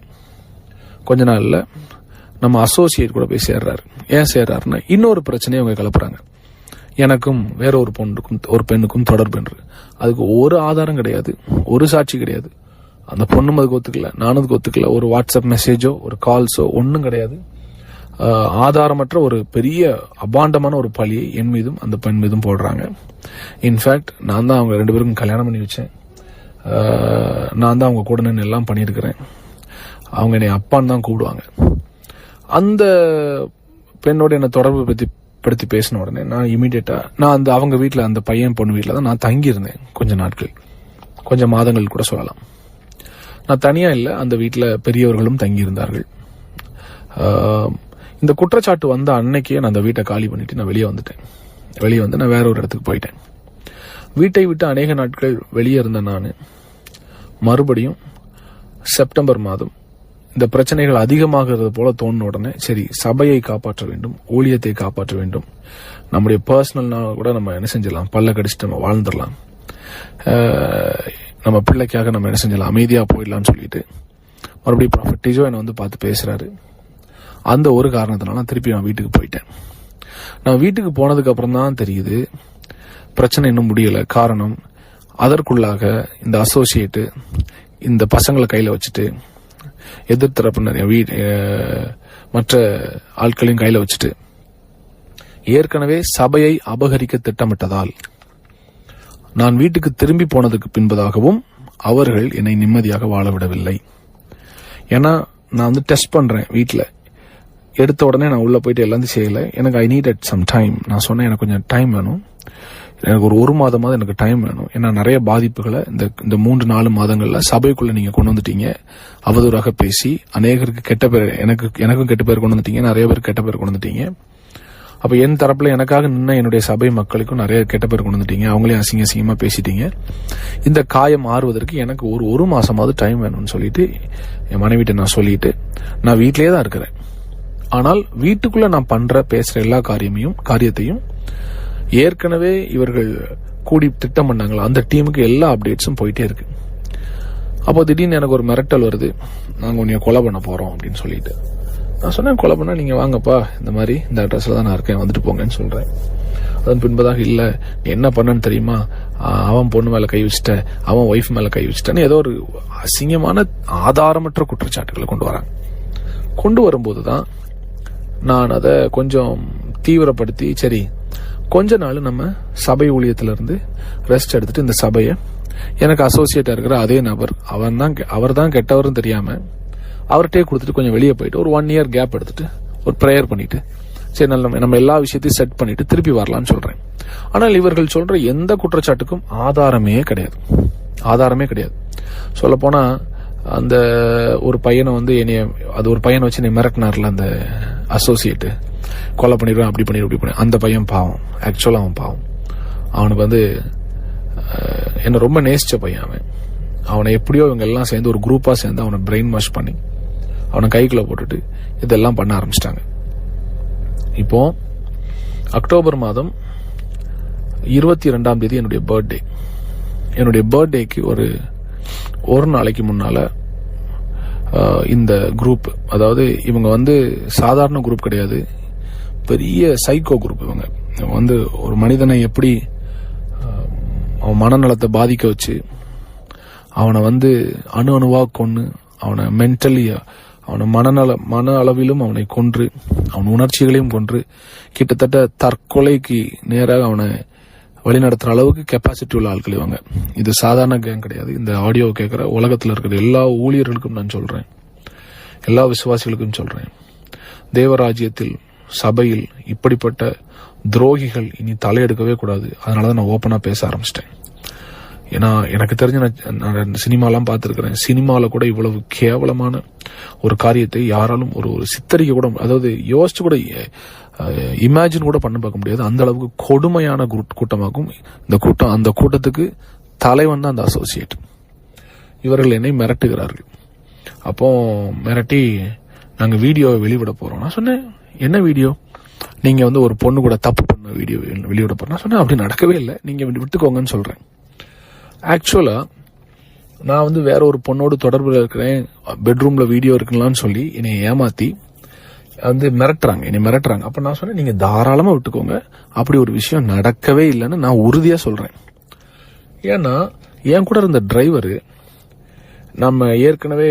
கொஞ்ச நாள்ல நம்ம அசோசியேட் கூட போய் சேர்றாரு. ஏன் சேர்றாருன்னா இன்னொரு பிரச்சனையை அவங்க கிளப்புறாங்க. எனக்கும் வேற ஒரு பெண்ணுக்கும் தொடர்பு என்று. அதுக்கு ஒரு ஆதாரம் கிடையாது, ஒரு சாட்சி கிடையாது. அந்த பொண்ணும் அதுக்கு ஒத்துக்கல, நானும் அதுக்கு ஒத்துக்கல. ஒரு வாட்ஸ்அப் மெசேஜோ ஒரு கால்ஸோ ஒன்னும் கிடையாது. ஆதாரமற்ற ஒரு பெரிய அபாண்டமான ஒரு பழியை என் மீதும் அந்த பெண் மீதும் போடுறாங்க. இன்ஃபேக்ட் நான் தான் அவங்க 2 பேருக்கும் கல்யாணம் பண்ணி வச்சேன். நான் தான் அவங்க கூட நின்று எல்லாம் பண்ணியிருக்கிறேன். அவங்க என்னை அப்பான்னு தான் கூப்பிடுவாங்க. அந்த பெண்ணோட என்னை தொடர்பு படுத்தி பேசின உடனே நான் இமீடியட்டா நான் அவங்க வீட்டில், அந்த பையன் பொண்ணு வீட்டில் தான் நான் தங்கியிருந்தேன் கொஞ்ச நாட்கள், கொஞ்சம் மாதங்கள் கூட சொல்லலாம். நான் தனியா இல்லை, அந்த வீட்டில் பெரியவர்களும் தங்கியிருந்தார்கள். இந்த குற்றச்சாட்டு வந்த அன்னைக்கே நான் அந்த வீட்டை காலி பண்ணிட்டு நான் வெளியே வந்துட்டேன். வெளியே வந்து நான் வேற ஒரு இடத்துக்கு போயிட்டேன். வீட்டை விட்டு அநேக நாட்கள் வெளியே இருந்த நான் மறுபடியும் செப்டம்பர் மாதம் இந்த பிரச்சனைகள் அதிகமாகிறது போல தோணுன உடனே சரி, சபையை காப்பாற்ற வேண்டும், ஊழியத்தை காப்பாற்ற வேண்டும், நம்முடைய பர்சனல்னா கூட நம்ம என்ன செஞ்சிடலாம், பல்ல கடிச்சிட்டு நம்ம வாழ்ந்துடலாம், நம்ம பிள்ளைக்காக நம்ம என்ன செஞ்சலாம், அமைதியா போயிடலாம்னு சொல்லிட்டு மறுபடியும் ப்ராஃபட் டிஜோ என்னை வந்து பார்த்து பேசுறாரு. அந்த ஒரு காரணத்தினால நான் திருப்பி நான் வீட்டுக்கு போயிட்டேன். நான் வீட்டுக்கு போனதுக்கு அப்புறம் தான் தெரியுது பிரச்சனை இன்னும் முடியல. காரணம், அதற்குள்ளாக இந்த அசோசியேட்டு இந்த பசங்களை கையில வச்சுட்டு, எதிர்த்தரப்பினர் மற்ற ஆட்களையும் கையில வச்சுட்டு ஏற்கனவே சபையை அபகரிக்க திட்டமிட்டதால் நான் வீட்டுக்கு திரும்பி போனதுக்கு பின்பதாகவும் அவர்கள் என்னை நிம்மதியாக வாழ விடவில்லை. ஏன்னா நான் வந்து டெஸ்ட் பண்றேன் வீட்டில். எடுத்த உடனே நான் உள்ள போயிட்டு எல்லாத்தையும் செய்யல. எனக்கு ஐ நீடட் சம் டைம். நான் சொன்னேன், எனக்கு கொஞ்சம் டைம் வேணும், எனக்கு ஒரு மாதமாவது எனக்கு டைம் வேணும். ஏன்னா நிறைய பாதிப்புகளை இந்த 3-4 மாதங்கள்ல சபைக்குள்ள நீங்க கொண்டு வந்துட்டீங்க. அவதூறாக பேசி அநேகருக்கு கெட்ட பேர், எனக்கும் கெட்ட பேர் கொண்டு வந்துட்டீங்க, நிறைய பேர் கெட்ட பேர் கொண்டு வந்துட்டீங்க. அப்ப என் தரப்புல எனக்காக நின்ன என்னுடைய சபை மக்களுக்கும் நிறைய கெட்ட பேர் கொண்டு வந்துட்டீங்க, அவங்களையும் அசிங்கமா பேசிட்டீங்க. இந்த காயம் ஆறுவதற்கு எனக்கு ஒரு மாசமாவது டைம் வேணும்னு சொல்லிட்டு என் மனைவிட்ட நான் சொல்லிட்டு நான் வீட்டிலேயே தான் இருக்கிறேன். ஆனால் வீட்டுக்குள்ள நான் பேசுற எல்லா காரியத்தையும் ஏற்கனவே இவர்கள் கூடி திட்டம் பண்ணாங்களோ அந்த டீமுக்கு எல்லா அப்டேட்ஸும் போயிட்டே இருக்கு. அப்போ திடீர்னு எனக்கு ஒரு மிரட்டல் வருது, நாங்கள் உன்னைய கொலை பண்ண போறோம் அப்படின்னு சொல்லிட்டு. நான் சொன்னேன், கொலை பண்ணா நீங்க வாங்கப்பா, இந்த மாதிரி இந்த அட்ரஸ்ல தான் நான் இருக்கேன், வந்துட்டு போங்கன்னு சொல்றேன். அதன் பின்பதாக இல்ல நீ என்ன பண்ணன்னு தெரியுமா, அவன் பொண்ணு மேல கை வச்சுட்ட, அவன் ஒய்ஃப் மேல கை வச்சுட்டேன்னு ஏதோ ஒரு அசிங்கமான ஆதாரமற்ற குற்றச்சாட்டுகளை கொண்டு வராங்க. கொண்டு வரும்போதுதான் நான் அதை கொஞ்சம் தீவிரப்படுத்தி, சரி கொஞ்ச நாள் நம்ம சபை ஊழியத்துல இருந்து ரெஸ்ட் எடுத்துட்டு இந்த சபையை எனக்கு அசோசியேட்டா இருக்கிற அதே நபர் அவர் தான் கெட்டவரும் தெரியாம அவர்கிட்டயே கொடுத்துட்டு கொஞ்சம் வெளியே போயிட்டு ஒரு 1 இயர் கேப் எடுத்துட்டு ஒரு ப்ரேயர் பண்ணிட்டு சரி நம்ம எல்லா விஷயத்தையும் செட் பண்ணிட்டு திருப்பி வரலாம்னு சொல்றேன். ஆனால் இவர்கள் சொல்ற எந்த குற்றச்சாட்டுக்கும் ஆதாரமே கிடையாது. சொல்ல போனா அந்த ஒரு பையனை வந்து ஒரு பையனை வச்சு என்னை மிரட்டினார்ல அந்த அசோசியேட், கொலை பண்ணிடுவேன் அப்படி பண்ணிடுவேன் இப்படி பண்ணி. அந்த பையன் பாவம், ஆக்சுவலா அவன் பாவம். அவனுக்கு வந்து என்ன ரொம்ப நேசிச்ச பையன். அவனை எப்படியோ இவங்க எல்லாம் சேர்ந்து ஒரு குரூப்பா சேர்ந்து அவனை பிரெயின் வாஷ் பண்ணி அவனை கைக்குள்ள போட்டுட்டு இதெல்லாம் பண்ண ஆரம்பிச்சிட்டாங்க. இப்போ அக்டோபர் மாதம் 22ஆம் தேதி என்னுடைய பர்த்டேக்கு ஒரு நாளைக்கு முன்னால இந்த குரூப், அதாவது இவங்க வந்து சாதாரண குரூப் கிடையாது, பெரிய சைக்கோ குரூப். இவங்க வந்து ஒரு மனிதனை எப்படி அவன் மனநலத்தை பாதிக்க வச்சு அவனை வந்து அணுவா கொன்று அவனை மென்டலி அவனை மன அளவிலும் அவனை கொன்று அவன் உணர்ச்சிகளையும் கொன்று கிட்டத்தட்ட தற்கொலைக்கு நேராக அவனை வழிநடத்துற அளவுக்கு கெப்பாசிட்டி உள்ள ஆட்கள் இவங்க. இது சாதாரண கேங் கிடையாது. இந்த ஆடியோ கேட்கிற உலகத்தில் இருக்கிற எல்லா ஊழியர்களுக்கும் நான் சொல்றேன், எல்லா விசுவாசிகளுக்கும் சொல்றேன், தேவராஜ்யத்தில் சபையில் இப்படிப்பட்ட துரோகிகள் இனி தலையெடுக்கவே கூடாது. அதனாலதான் நான் ஓப்பனா பேச ஆரம்பிச்சிட்டேன். ஏன்னா எனக்கு தெரிஞ்ச நான் சினிமாலாம் பார்த்திருக்கிறேன். சினிமால கூட இவ்வளவு கேவலமான ஒரு காரியத்தை யாராலும் ஒரு சித்தரிக்க கூட, அதாவது யோசிச்சு கூட இமேஜின் கூட பண்ண பார்க்க முடியாது. அந்த அளவுக்கு கொடுமையான கூட்டமாகும் இந்த கூட்டம். அந்த கூட்டத்துக்கு தலைவன் தான் அந்த அசோசியேட். இவர்கள் என்னை மிரட்டுகிறார்கள். அப்போ மிரட்டி நாங்க வீடியோவை வெளிவிட போறோம். நான் சொன்னேன், என்ன வீடியோ? நீங்க வந்து ஒரு பொண்ணு கூட தப்பு பண்ண வீடியோ வெளியிட போறோம். நான் சொன்னேன், அப்படி நடக்கவே இல்லை, நீங்க விட்டுக்கோங்கன்னு சொல்றேன். ஆக்சுவலா நான் வந்து வேற ஒரு பொண்ணோடு தொடர்புல இருக்கிறேன், பெட்ரூம்ல வீடியோ இருக்குங்களான்னு சொல்லி என்னை ஏமாத்தி வந்து மிரட்டுறாங்க. அப்ப நான் சொன்னேன், நீங்க தாராளமா விட்டுக்கோங்க, அப்படி ஒரு விஷயம் நடக்கவே இல்லைன்னு நான் உறுதியா சொல்றேன். ஏன்னா என் கூட இருந்த டிரைவர், நம்ம ஏற்கனவே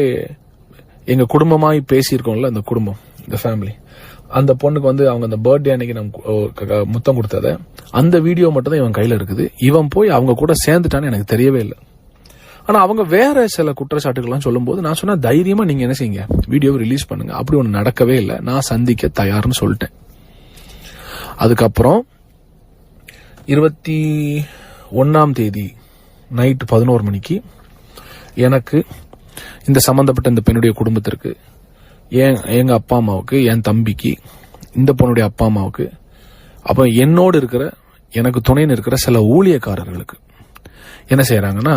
எங்க குடும்பமாய் பேசியிருக்கோம்ல, அந்த குடும்பம், இந்த ஃபேமிலி, அந்த பொண்ணுக்கு வந்து அவங்க அந்த பர்த்டே அன்னைக்கு நம்ம முத்தம் கொடுத்தத அந்த வீடியோ மட்டும் தான் இவன் கையில இருக்குது. இவன் போய் அவங்க கூட சேர்ந்துட்டான்னு எனக்கு தெரியவே இல்லை. ஆனா அவங்க வேற சில குற்றச்சாட்டுகள்லாம் சொல்லும் போது நான் சொன்ன, தைரியமா நீங்க என்ன செய்யுங்க, வீடியோவை ரிலீஸ் பண்ணுங்க. அப்படி ஒண்ணு நடக்கவே இல்லை, நான் சந்திக்க தயார்னு சொல்லிட்டேன். அதுக்கப்புறம் 21ஆம் தேதி நைட் 11 மணிக்கு எனக்கு இந்த சம்பந்தப்பட்ட இந்த பெண்ணுடைய குடும்பத்திற்கு, எங்க அப்பா அம்மாவுக்கு, என் தம்பிக்கு, இந்த பொண்ணுடைய அப்பா அம்மாவுக்கு, அப்ப என்னோடு இருக்கிற எனக்கு துணைன்னு இருக்கிற சில ஊழியக்காரர்களுக்கு என்ன செய்யறாங்கன்னா,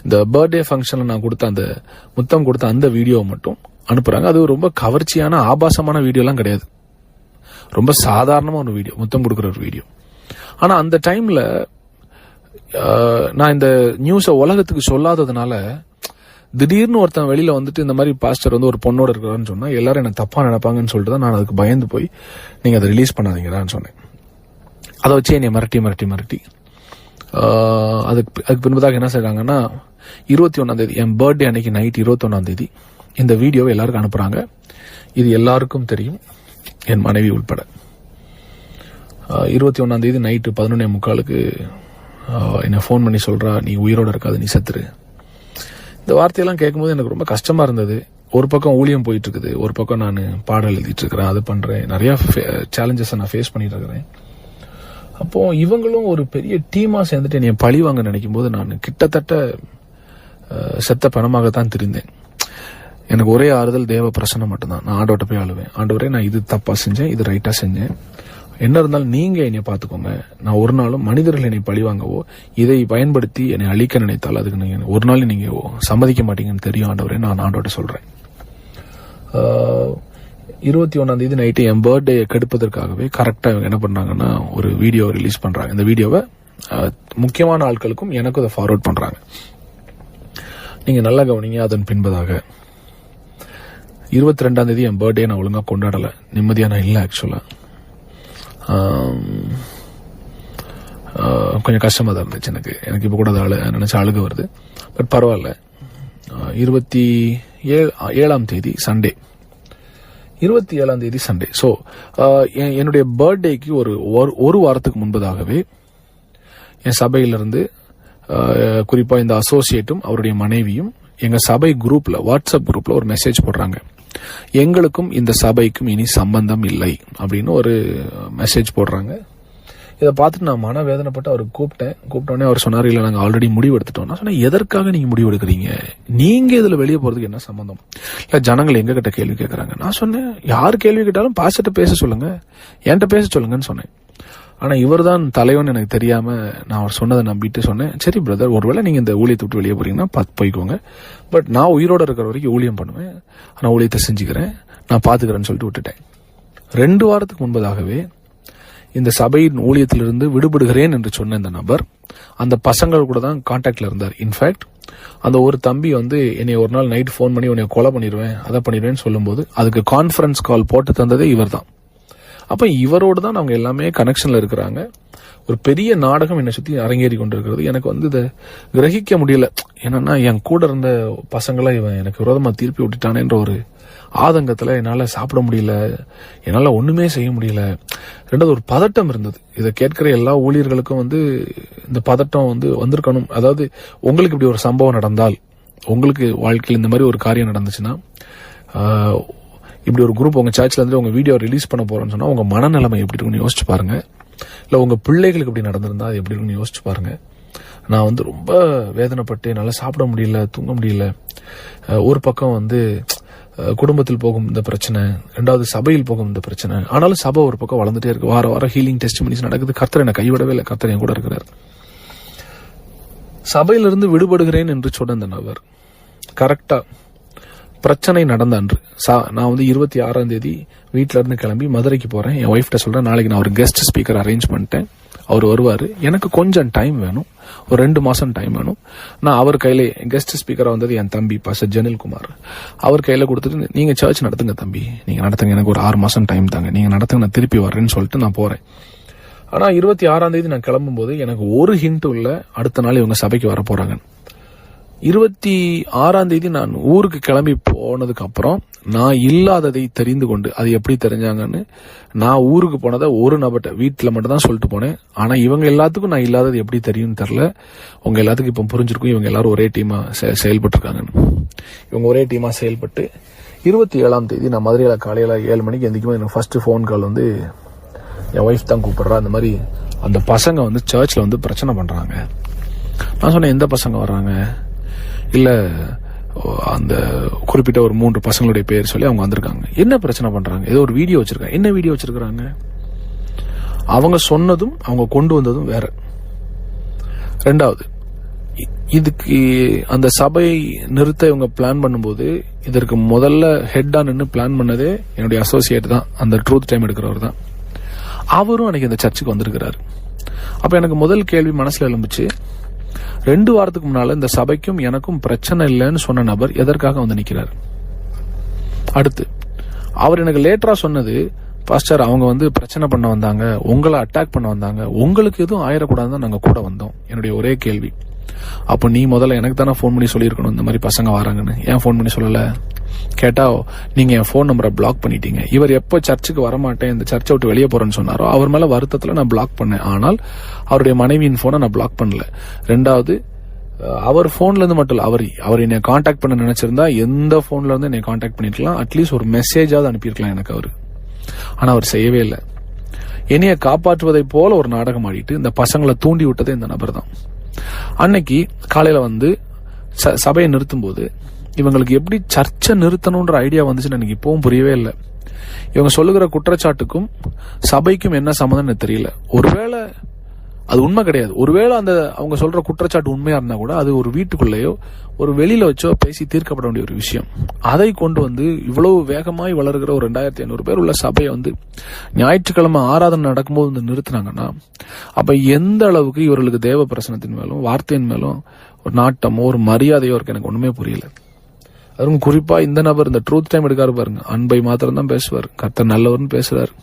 இந்த பர்த்டே ஃபங்க்ஷன்ல நான் கொடுத்த அந்த முத்தம் கொடுத்த அந்த வீடியோவை மட்டும் அனுப்புறாங்க. அது ரொம்ப கவர்ச்சியான ஆபாசமான வீடியோலாம் கிடையாது, ரொம்ப சாதாரணமான ஒரு வீடியோ, முத்தம் கொடுக்கிற ஒரு வீடியோ. ஆனா அந்த டைம்ல நான் இந்த நியூஸை உலகத்துக்கு சொல்லாததுனால திடீர்னு ஒருத்தன் வெளியில வந்துட்டு இந்த மாதிரி பாஸ்டர் வந்து ஒரு பொண்ணோட இருக்கிறான்னு சொன்னா எல்லாரும் என்ன தப்பா நினைப்பாங்கன்னு சொல்லிட்டு தான் நான் அதுக்கு பயந்து போய் நீங்க அதை ரிலீஸ் பண்ணாதீங்கடான்னு சொன்னேன். அதை வச்சு என்னை மிரட்டி அதுக்கு பின்பதாக என்ன செய்றாங்கன்னா, 21ஆம் தேதி என் பர்த்டே அன்னைக்கு நைட் 21ஆம் தேதி இந்த வீடியோவை எல்லாருக்கும் அனுப்புறாங்க. இது எல்லாருக்கும் தெரியும், என் மனைவி உட்பட. 21ஆம் தேதி நைட்டு 11:45 என்ன போன் பண்ணி சொல்றா, நீ உயிரோட இருக்காது, நீ செத்துரு. இந்த வார்த்தையெல்லாம் கேட்கும்போது எனக்கு ரொம்ப கஷ்டமா இருந்தது. ஒரு பக்கம் ஊழியம் போயிட்டு இருக்குது, ஒரு பக்கம் நான் பாடல் எழுதிட்டு இருக்கிறேன், அது பண்றேன், நிறைய சேலஞ்சஸ் நான் ஃபேஸ் பண்ணிட்டு இருக்கிறேன். அப்போ இவங்களும் ஒரு பெரிய டீமா சேர்ந்துட்டு என்னை பழி வாங்க நினைக்கும் போது நான் கிட்டத்தட்ட செத்த பணமாகத்தான் தெரிந்தேன். எனக்கு ஒரே ஆறுதல் தேவ பிரசன்னம் மட்டும்தான். நான் ஆண்டவர்கிட்ட போய் அழுவேன், ஆண்டவரே நான் இது தப்பா செஞ்சேன், இது ரைட்டா செஞ்சேன், என்ன இருந்தாலும் நீங்க என்னை பாத்துக்கோங்க. நான் ஒரு நாளும் மனிதர்கள் என்னை பழிவாங்கவோ இதை பயன்படுத்தி என்னை அழிக்க நினைத்தால் அதுக்கு நீங்க ஒரு நாள் நீங்க சம்மதிக்க மாட்டீங்கன்னு தெரியும் ஆண்டவரே, நான் ஆண்டவர்கிட்ட சொல்றேன். 21ஆம் தேதி நைட்டு என் பர்த்டே கெடுப்பதற்காகவே கரெக்டா இவங்க என்ன பண்றாங்கன்னா ஒரு வீடியோ ரிலீஸ் பண்றாங்க. இந்த வீடியோவை முக்கியமான ஆட்களுக்கும் எனக்கும் அதை ஃபார்வர்ட் பண்றாங்க. நீங்க நல்லா கவனிங்க. அதன் பின்பதாக 22ஆம் தேதி என் பர்த்டே நான் ஒழுங்கா கொண்டாடல, நிம்மதியா நான் இல்லை. ஆக்சுவலா கொஞ்சம் கஷ்டமா தான் இருந்துச்சு எனக்கு இப்ப கூட அதை நினைச்சு அழுக வருது. பட் பரவாயில்ல. 27ஆம் தேதி சண்டே, 27ஆம் தேதி சண்டே. ஸோ என்னுடைய பர்த்டேக்கு ஒரு வாரத்துக்கு முன்பதாகவே என் சபையிலிருந்து குறிப்பா இந்த அசோசியேட்டும் அவருடைய மனைவியும் எங்க சபை குரூப்ல, வாட்ஸ்அப் குரூப்ல ஒரு மெசேஜ் போடுறாங்க. எங்களுக்கும் இந்த சபைக்கும் இனி சம்பந்தம் இல்லை அப்படின்னு ஒரு மெசேஜ் போடுறாங்க. இதை பார்த்துட்டு நான் மனவேதனைப்பட்டு அவருக்கு கூப்பிட்டோன்னே அவர் சொன்னார், இல்லை நாங்கள் ஆல்ரெடி முடிவு எடுத்துட்டோம். நான் சொன்னேன், எதற்காக நீங்க முடிவு எடுக்கிறீங்க? நீங்க இதுல வெளியே போறதுக்கு என்ன சம்பந்தம்? இல்ல ஜனங்கள் எங்க கிட்ட கேள்வி கேட்கறாங்க. நான் சொன்னேன், யார் கேள்வி கேட்டாலும் பாஸ்டர்ட்ட பேச சொல்லுங்க, என்கிட்ட பேச சொல்லுங்கன்னு சொன்னேன். ஆனா இவர் தான் தலைவன் எனக்கு தெரியாம நான் அவர் சொன்னதை நம்பிட்டு சொன்னேன், சரி பிரதர், ஒருவேளை நீங்க இந்த ஊழியத்தை விட்டு வெளியே போறீங்கன்னா பார்த்து போய்க்கோங்க, பட் நான் உயிரோட இருக்கிற வரைக்கும் ஊழியம் பண்ணுவேன், ஆனா ஊழியத்தை செஞ்சுக்கிறேன், நான் பாத்துக்கிறேன்னு சொல்லிட்டு விட்டுட்டேன். 2 வாரத்துக்கு முன்பதாகவே இந்த சபையின் ஊழியத்திலிருந்து விடுபடுகிறேன் என்று சொன்ன இந்த நபர் அந்த பசங்கள் கூட தான் கான்டாக்ட்ல இருந்தார். இன்ஃபேக்ட் அந்த ஒரு தம்பி என்னை ஒரு நாள் நைட் போன் பண்ணி உன்னை கொலை பண்ணிடுவேன், அதை பண்ணிடுவேன்னு சொல்லும்போது அதுக்கு கான்ஃபரன்ஸ் கால் போட்டு தந்ததே இவர் தான். அப்ப இவரோடு தான் அவங்க எல்லாமே கனெக்ஷன்ல இருக்கிறாங்க. ஒரு பெரிய நாடகம் என்னை சுத்தி அரங்கேறி கொண்டிருக்கிறது. எனக்கு இதை கிரகிக்க முடியல. என்னன்னா என் கூட இருந்த பசங்களை இவன் எனக்கு விரோதமா திருப்பி விட்டுட்டானேன்ற ஒரு ஆதங்கத்துல என்னால சாப்பிட முடியல, என்னால ஒண்ணுமே செய்ய முடியல. ரெண்டாவது ஒரு பதட்டம் இருந்தது. இதை கேட்கிற எல்லா ஊழியர்களுக்கும் இந்த பதட்டம் வந்திருக்கணும். அதாவது உங்களுக்கு இப்படி ஒரு சம்பவம் நடந்தால், உங்களுக்கு வாழ்க்கையில் இந்த மாதிரி ஒரு காரியம் நடந்துச்சுன்னா, இப்படி ஒரு குரூப் உங்க சர்ச்ல உங்க வீடியோ ரிலீஸ் பண்ண போறோம்னு சொன்னா உங்க மனநிலைமை எப்படி இருக்குன்னு யோசிச்சு பாருங்க. இல்ல உங்க பிள்ளைகளுக்கு இப்படி நடந்திருந்தா அது எப்படி இருக்குன்னு யோசிச்சு பாருங்க. நான் ரொம்ப வேதனைப்பட்டு என்னால சாப்பிட முடியல, தூங்க முடியல. ஒரு பக்கம் குடும்பத்தில் போகும் இந்த பிரச்சனை, ரெண்டாவது சபையில் போகும் இந்த பிரச்சனை. ஆனாலும் சபை ஒரு பக்கம் வளர்ந்துட்டே இருக்கு. வாரம் ஹீலிங் டெஸ்டிமனிஸ் நடக்குது. கர்த்தர் என்னை கைவிடவே இல்லை, கர்த்தர் என் கூட இருக்கிறார். சபையிலிருந்து விடுபடுகிறேன் என்று சொன்ன இந்த நபர் கரெக்டா பிரச்சனை நடந்த அன்று நான் 26ஆம் தேதி வீட்டுல இருந்து கிளம்பி மதுரைக்கு போறேன். என் ஒய்ஃப்ட சொல்றேன், நாளைக்கு நான் ஒரு கெஸ்ட் ஸ்பீக்கர் அரேஞ்ச் பண்ணிட்டேன், அவர் வருவாரு, எனக்கு கொஞ்சம் டைம் வேணும், ஒரு 2 மாசம் டைம் வேணும். நான் அவர் கையில கெஸ்ட் ஸ்பீக்கரா வந்தது என் தம்பி பாஸ்டர் ஜெனில்குமார். அவர் கையில கொடுத்துட்டு, நீங்க சர்ச் நடத்துங்க தம்பி, நீங்க நடத்துங்க, எனக்கு ஒரு 6 மாசம் டைம் தாங்க, நீங்க நடத்துங்க, நான் திருப்பி வர்றேன்னு சொல்லிட்டு நான் போறேன். ஆனா 26ஆம் தேதி நான் கிளம்பும் போது எனக்கு ஒரு ஹிண்ட் இல்ல அடுத்த நாள் இவங்க சபைக்கு வர போறாங்க. 26ஆம் தேதி நான் ஊருக்கு கிளம்பி போனதுக்கு அப்புறம் நான் இல்லாததை தெரிந்து கொண்டு, அது எப்படி தெரிஞ்சாங்கன்னு, நான் ஊருக்கு போனதை ஒரு நபர்கிட்ட வீட்டுல மட்டும் தான் சொல்லிட்டு போனேன். ஆனா இவங்க எல்லாத்துக்கும் நான் இல்லாதது எப்படி தெரியும்னு தெரியல. உங்க எல்லாத்துக்கும் இப்ப புரிஞ்சிருக்கும், இவங்க எல்லாரும் ஒரே டீமா செயல்பட்டு இருக்காங்கன்னு. இவங்க ஒரே டீமா செயல்பட்டு 27ஆம் தேதி நான் மதுரையில காலையில 7 மணிக்கு எந்திக்கும் எனக்கு ஃபர்ஸ்ட் போன் கால் என் ஒய்ஃப் தான் கூப்பிடுறா, அந்த மாதிரி அந்த பசங்க சர்ச்ல பிரச்சனை பண்றாங்க. நான் சொன்னேன், எந்த பசங்க வர்றாங்க? இல்ல அந்த குறிப்பிட்ட ஒரு 3 பசங்களுடைய பேர் சொல்லி அவங்க வந்திருக்காங்க. என்ன பிரச்சனை பண்றாங்க? ஏதோ ஒரு வீடியோ வச்சிருக்காங்க. என்ன வீடியோ வச்சிருக்காங்க? அவங்க சொன்னதும் அவங்க கொண்டு வந்ததும் வேற. ரெண்டாவது, இதுக்கு அந்த சபை நிறுத்த இவங்க பிளான் பண்ணும்போது இதற்கு முதல்ல ஹெட்டா நின்று பிளான் பண்ணதே என்னுடைய அசோசியேட் தான், அந்த ட்ரூத் டைம் எடுக்கிறவர் தான். அவரும் அன்னைக்கு இந்த சர்ச்சுக்கு வந்திருக்கிறாரு. அப்ப எனக்கு முதல் கேள்வி மனசுல எழும்புச்சு, 2 வாரத்துக்கு முன்னால இந்த சபைக்கும் எனக்கும் பிரச்சனை இல்லைன்னு சொன்ன நபர் எதற்காக நிக்கிறார்? அடுத்து அவர் எனக்கு லேட்டரா சொன்னது, பாஸ்டர் அவங்க பிரச்சனை பண்ண வந்தாங்க, உங்களை அட்டாக் பண்ண வந்தாங்க, உங்களுக்கு எதுவும் ஆயிடக்கூடாதுன்னு நாங்க கூட வந்தோம். என்னுடைய ஒரே கேள்வி, அப்ப நீ முதல்ல எனக்கு தானே போன் பண்ணி சொல்லியிருக்கணும் இந்த மாதிரி பசங்க வராங்கன்னு, ஏன் போன் பண்ணி சொல்லல? கேட்டா நீங்க என் போன் நம்பரை பிளாக் பண்ணிட்டீங்க. இவர் எப்போ சர்ச்சுக்கு வரமாட்டேன், இந்த சர்ச்சை விட்டு வெளியே போறேன்னு சொன்னாரோ அவர் மேல வருத்தத்துல நான் பிளாக் பண்ணேன். ஆனால் அவருடைய மனைவியின் போனை நான் பிளாக் பண்ணல. ரெண்டாவது, அவர் போன்ல இருந்து மட்டும் இல்ல, அவர் என்னை கான்டாக்ட் பண்ண நினைச்சிருந்தா எந்த போன்ல இருந்து என்னை கான்டாக்ட் பண்ணிருக்கலாம், அட்லீஸ்ட் ஒரு மெசேஜாவது அனுப்பியிருக்கலாம் எனக்கு அவரு. ஆனா அவர் செய்யவே இல்லை. என்னைய காப்பாற்றுவதை போல ஒரு நாடகம் ஆடிட்டு இந்த பசங்களை தூண்டி விட்டதே இந்த நபர் தான். அன்னைக்கு காலையில சபையை நிறுத்தும் போது இவங்களுக்கு எப்படி சர்ச்சை நிறுத்தணும்ன்ற ஐடியா வந்துச்சுன்னு எனக்கு இப்பவும் புரியவே இல்லை. இவங்க சொல்லுகிற குற்றச்சாட்டுக்கும் சபைக்கும் என்ன சம்மந்தம்னு தெரியல. ஒருவேளை அது உண்மை கிடையாது. ஒருவேளை அந்த அவங்க சொல்ற குற்றச்சாட்டு உண்மையா இருந்தா கூட அது ஒரு வீட்டுக்குள்ளேயோ ஒரு வெளியில வச்சோ பேசி தீர்க்கப்பட வேண்டிய ஒரு விஷயம். அதை கொண்டு வந்து இவ்வளவு வேகமாய் வளர்கிற ஒரு 2500 பேர் உள்ள சபையை வந்து ஞாயிற்றுக்கிழமை ஆராதனை நடக்கும்போது வந்து நிறுத்தினாங்கன்னா அப்ப எந்த அளவுக்கு இவர்களுக்கு தேவ பிரசனத்தின் மேலும் வார்த்தையின் மேலும் ஒரு நாட்டமோ ஒரு மரியாதையோ இருக்கு, எனக்கு ஒண்ணுமே புரியல. அதுவும் குறிப்பா இந்த நபர் இந்த ட்ரூத் டைம் எடுக்காரு பாருங்க, அன்பை மாத்திரம் தான் பேசுவார், கர்த்தர் நல்லவர்னு பேசுறாரு.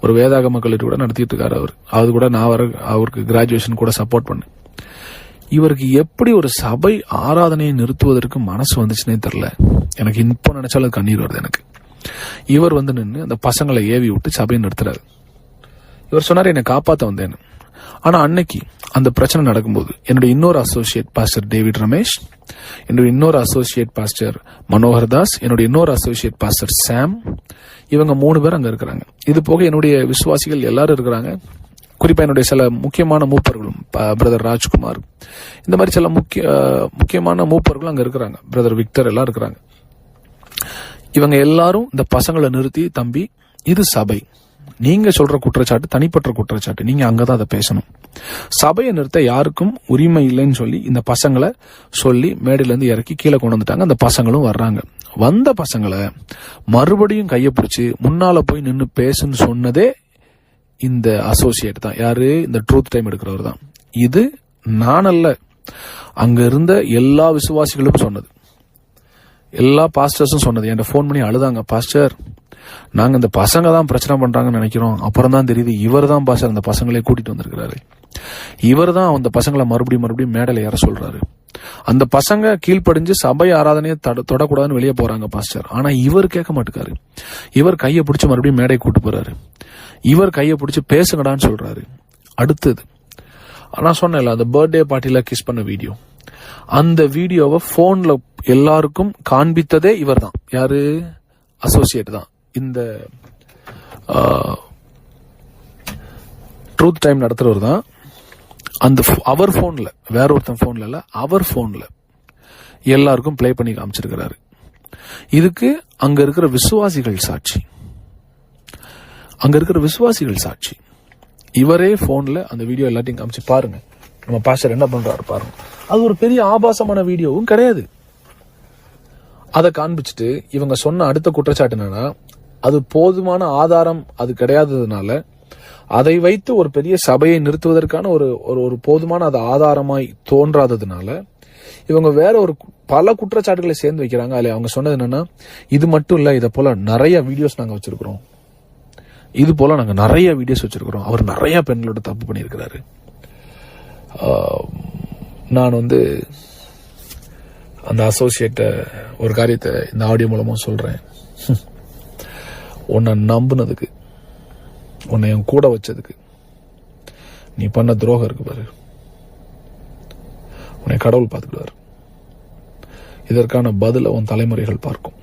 ஒரு வேதாகம கல்லூரி கூட நடத்திட்டு இருக்காரு அவர். அது கூட நான் அவருக்கு கிராஜுவேஷன் கூட சப்போர்ட் பண்ணேன். இவருக்கு எப்படி ஒரு சபை ஆராதனையை நிறுத்துவதற்கு மனசு வந்துச்சுன்னே தெரியல. எனக்கு இப்போ நினைச்சாலும் கண்ணீர் வருது எனக்கு. இவர் வந்து நின்று அந்த பசங்களை ஏவி விட்டு சபையை நிறுத்துறாரு. இவர் சொன்னார் என்னை காப்பாற்ற வந்தேன்னு. ஆனா அன்னைக்கு அந்த பிரச்சனை நடக்கும்போது என்னுடைய இன்னொரு அசோசியேட் பாஸ்டர் டேவிட் ரமேஷ், என்னுடைய இன்னொரு அசோசியேட் பாஸ்டர் மனோகர் தாஸ், என்னுடைய இன்னொரு அசோசியேட் பாஸ்டர் சாம், இவங்க 3 பேர் அங்க இருக்கிறாங்க. இது போக என்னுடைய விசுவாசிகள் எல்லாரும் இருக்கிறாங்க. குறிப்பா என்னுடைய சில முக்கியமான மூப்பர்களும், பிரதர் ராஜ்குமார், இந்த மாதிரி சில முக்கியமான மூப்பர்களும் அங்க இருக்கிறாங்க. பிரதர் விக்டர் எல்லாம் இருக்கிறாங்க. இவங்க எல்லாரும் இந்த பசங்களை நிறுத்தி, தம்பி இது சபை, நீங்க சொல்ற குற்றச்சாட்டு தனிப்பட்ட குற்றச்சாட்டு, நீங்க அங்கதான் அதை பேசணும், சபையை நிறுத்த யாருக்கும் உரிமை இல்லைன்னு சொல்லி இந்த பசங்களை சொல்லி மேடையில இருந்து இறக்கி கீழே கொண்டு வந்துட்டாங்க. அந்த பசங்களும் வர்றாங்க. வந்த பசங்களை மறுபடியும் கையை பிடிச்சி முன்னால போய் நின்று பேசுன்னு சொன்னதே இந்த அசோசியேட் தான். யாரு? இந்த ட்ரூத் டைம் எடுக்கிறவர் தான். இது நான் அல்ல, அங்க இருந்த எல்லா விசுவாசிகளும் சொன்னது, எல்லா பாஸ்டர்ஸும் சொன்னது. என்கிட்ட போன் பண்ணி அழுதாங்க, பாஸ்டர் நாங்க இந்த பசங்க தான் பிரச்சனை பண்றாங்கன்னு நினைக்கிறோம், அப்புறம் தான் தெரியுது இவர் தான் பாஸ்டர் அந்த பசங்களே கூட்டிட்டு வந்திருக்கிறாரு, இவர் தான் அந்த பசங்களை மறுபடியும் மேடையில ஏற சொல்றாரு. அந்த பசங்க கீழ்ப்படிஞ்சு சபை ஆராதனையை தொடக்கூடாதுன்னு வெளியே போறாங்க பாஸ்டர். ஆனா இவர் கேட்க மாட்டேக்காரு. இவர் கையை பிடிச்சு மறுபடியும் மேடை கூட்டு போறாரு. இவர் கையை பிடிச்சு பேசுங்கடான்னு சொல்றாரு. அடுத்தது நான் சொன்னேன்ல அந்த பர்த்டே பார்ட்டில கிஸ் பண்ண வீடியோ, அந்த வீடியோவை போன்ல எல்லாருக்கும் காண்பித்ததே இவர் தான். யாரு? அசோசியேட் தான். இந்த ட்ரூத் டைம் நடத்துறவர் தான். அந்த அவர் போன்ல, வேற ஒருத்தன் போன்ல இல்ல, அவர் போன்ல எல்லாருக்கும் பிளே பண்ணி காமிச்சிருக்கிறாரு. இதுக்கு அங்க இருக்கிற விசுவாசிகள் சாட்சி, அங்க இருக்கிற விசுவாசிகள் சாட்சி. இவரே போன்ல அந்த வீடியோ எல்லாத்தையும் காமிச்சு பாருங்க, நம்ம பாஸ்டர் என்ன பண்றாரு பாருங்க. அது ஒரு பெரிய ஆபாசமான வீடியோவும் கிடையாது. அதை காண்பிச்சுட்டு இவங்க சொன்ன அடுத்த குற்றச்சாட்டு என்னன்னா, அது போதுமான ஆதாரம் அது கிடையாததுனால அதை வைத்து ஒரு பெரிய சபையை நிறுத்துவதற்கான ஒரு போதுமான அது ஆதாரமாய் தோன்றாததுனால இவங்க வேற ஒரு பல குற்றச்சாட்டுகளை சேர்ந்து வைக்கிறாங்க. அதுல அவங்க சொன்னது என்னன்னா, இது மட்டும் இல்ல, இதை போல நிறைய வீடியோஸ் நாங்க வச்சிருக்கிறோம், இது போல நாங்க நிறைய வீடியோஸ் வச்சிருக்கிறோம், அவர் நிறைய பெண்களோட தப்பு பண்ணியிருக்கிறாரு. நான் வந்து அந்த அசோசியேட்ட ஒரு காரியத்தை இந்த ஆடியோ மூலமா சொல்றேன். உன்னை நம்புனதுக்கு, உன்னை என் கூட வச்சதுக்கு, நீ பண்ண துரோகம் இருக்கு பாரு, உன்னை கடவுள் பார்த்துக்கிடுவார். இதற்கான பதில உன் தலைமுறைகள் பார்க்கும்.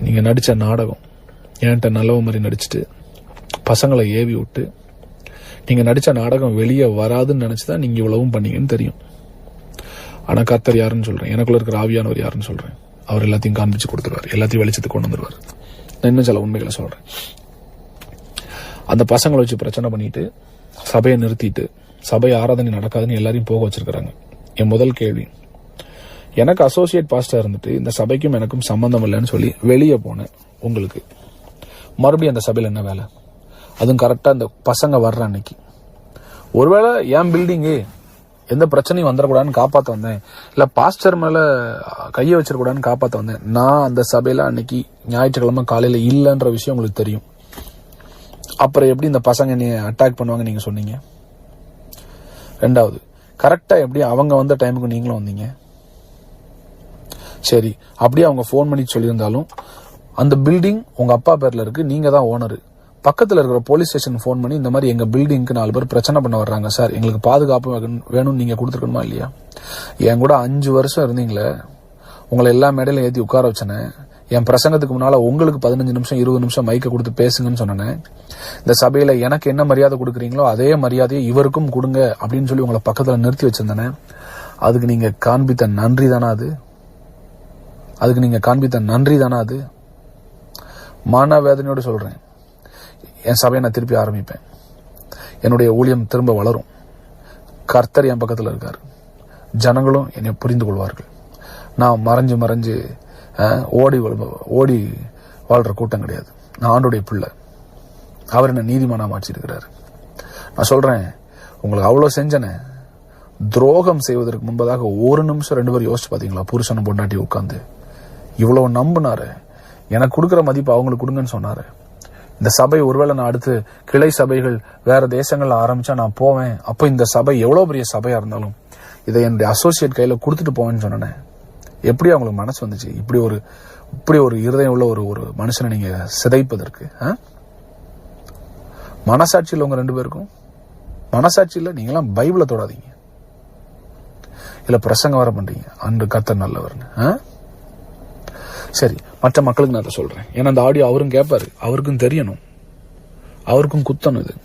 நீங்க நடிச்ச நாடகம், என்கிட்ட நல்லவ மாதிரி நடிச்சுட்டு பசங்களை ஏவி விட்டு நீங்க நடிச்ச நாடகம் வெளியே வராதுன்னு நினைச்சுதான் நீங்க இவ்வளவும் பண்ணீங்கன்னு தெரியும். ஆனா கர்த்தர் யாருன்னு சொல்றேன், எனக்குள்ள இருக்கிற ஆவியானவர் யாருன்னு சொல்றேன், அவர் எல்லாத்தையும் காண்பிச்சு கொடுத்துருவார், எல்லாத்தையும் வெளிச்சத்துக்கு கொண்டு வந்துருவார். நான் இன்னும் சில உண்மைகளை சொல்றேன். அந்த பசங்களை வச்சு பிரச்சனை பண்ணிட்டு சபையை நிறுத்திட்டு சபை ஆராதனை நடக்காதுன்னு எல்லாரையும் போக வச்சிருக்காங்க. என் முதல் கேள்வி, எனக்கு அசோசியேட் பாஸ்டர் இருந்துட்டு இந்த சபைக்கும் எனக்கும் சம்பந்தம் இல்லைன்னு சொல்லி வெளியே போனேன், உங்களுக்கு மறுபடியும் அந்த சபையில் என்ன வேலை? அதுவும் கரெக்டா இந்த பசங்க வர்ற அன்னைக்கு. ஒருவேளை என் பில்டிங்கு எந்த பிரச்சனையும் வந்துடக்கூடாதுன்னு காப்பாற்ற வந்தேன், இல்ல பாஸ்டர் மேல கையை வச்சிடக்கூடாதுன்னு காப்பாற்ற வந்தேன். நான் அந்த சபையில அன்னைக்கு ஞாயிற்றுக்கிழமை காலையில இல்லைன்ற விஷயம் உங்களுக்கு தெரியும். அப்புறம் எப்படி இந்த பசங்க என்னை அட்டாக் பண்ணுவாங்க நீங்க சொன்னீங்க? ரெண்டாவது, கரெக்டா எப்படி அவங்க வந்த டைமுக்கு நீங்களும் வந்தீங்க? சரி, அப்படியே அவங்க போன் பண்ணி சொல்லியிருந்தாலும் அந்த பில்டிங் உங்க அப்பா பேர்ல இருக்கு, நீங்க தான் ஓனரு. பக்கத்துல இருக்கிற போலீஸ் ஸ்டேஷன் போன் பண்ணி இந்த மாதிரி எங்க பில்டிங்க்கு 4 பேர் பிரச்சனை பண்ண வர்றாங்க சார், எங்களுக்கு பாதுகாப்பு வேணும்னு நீங்க கொடுத்துருக்கணுமா இல்லையா? என் கூட 5 வருஷம் இருந்தீங்களே, உங்களை எல்லா மேடையிலும் ஏற்றி உட்கார வச்சனே, என் பிரசங்கத்துக்கு முன்னால உங்களுக்கு 15 நிமிஷம் 20 நிமிஷம் மைக்க கொடுத்து பேசுங்கன்னு சொன்னேன். இந்த சபையில எனக்கு என்ன மரியாதை கொடுக்குறீங்களோ அதே மரியாதையை இவருக்கும் கொடுங்க அப்படின்னு சொல்லி உங்களை பக்கத்துல நிறுத்தி வச்சிருந்தேனே, அதுக்கு நீங்க காண்பித்த நன்றி தானா அது? அதுக்கு நீங்க காண்பித்த நன்றி தானா அது? மான வேதனையோடு சொல்றேன், என் சபையை நான் திருப்பி ஆரம்பிப்பேன். என்னுடைய ஊழியம் திரும்ப வளரும். கர்த்தர் என் பக்கத்தில் இருக்காரு. ஜனங்களும் என்னை புரிந்து கொள்வார்கள். நான் மறைஞ்சு ஓடி வாழ்ற கூட்டம் கிடையாது. நான் ஆண்டோடைய பிள்ளை. அவர் என்ன நீதிமானா மாற்றிருக்கிறாரு. நான் சொல்றேன், உங்களுக்கு அவ்வளவு செஞ்சனே, துரோகம் செய்வதற்கு முன்பதாக ஒரு நிமிஷம் 2 பேரும் யோசிச்சு பாத்தீங்களா? புருஷனை பொண்டாட்டி உட்காந்து இவ்வளவு நம்பினாரு. எனக்கு கொடுக்குற மதிப்பு அவங்களுக்கு கொடுங்கன்னு சொன்னாரு. இந்த சபை ஒருவேளை நான் அடுத்து கிளை சபைகள் வேற தேசங்கள்ல ஆரம்பிச்சா நான் போவேன். அப்ப இந்த சபை எவ்வளவு பெரிய சபையா இருந்தாலும் இதை என்னுடைய அசோசியேட் கையில கொடுத்துட்டு போவேன்னு சொன்னேன். எப்படி அவங்களுக்கு மனசு வந்துச்சு? இப்படி ஒரு இருதயம் உள்ள ஒரு மனுஷனை நீங்க சிதைப்பதற்கு மனசாட்சி இல்ல உங்க 2 பேருக்கும்? மனசாட்சி இல்ல? நீங்களாம் பைபிளை தொடாதீங்க. இல்ல பிரசங்கம் வர பண்றீங்க, அன்று கர்த்தர் நல்லவர்னு. சரி, மற்ற மக்களுக்கு நான் அதை சொல்றேன். ஏன்னா அந்த ஆடியோ அவரும் கேட்பாரு, அவருக்கும் தெரியணும், அவருக்கும் குத்தணும். இது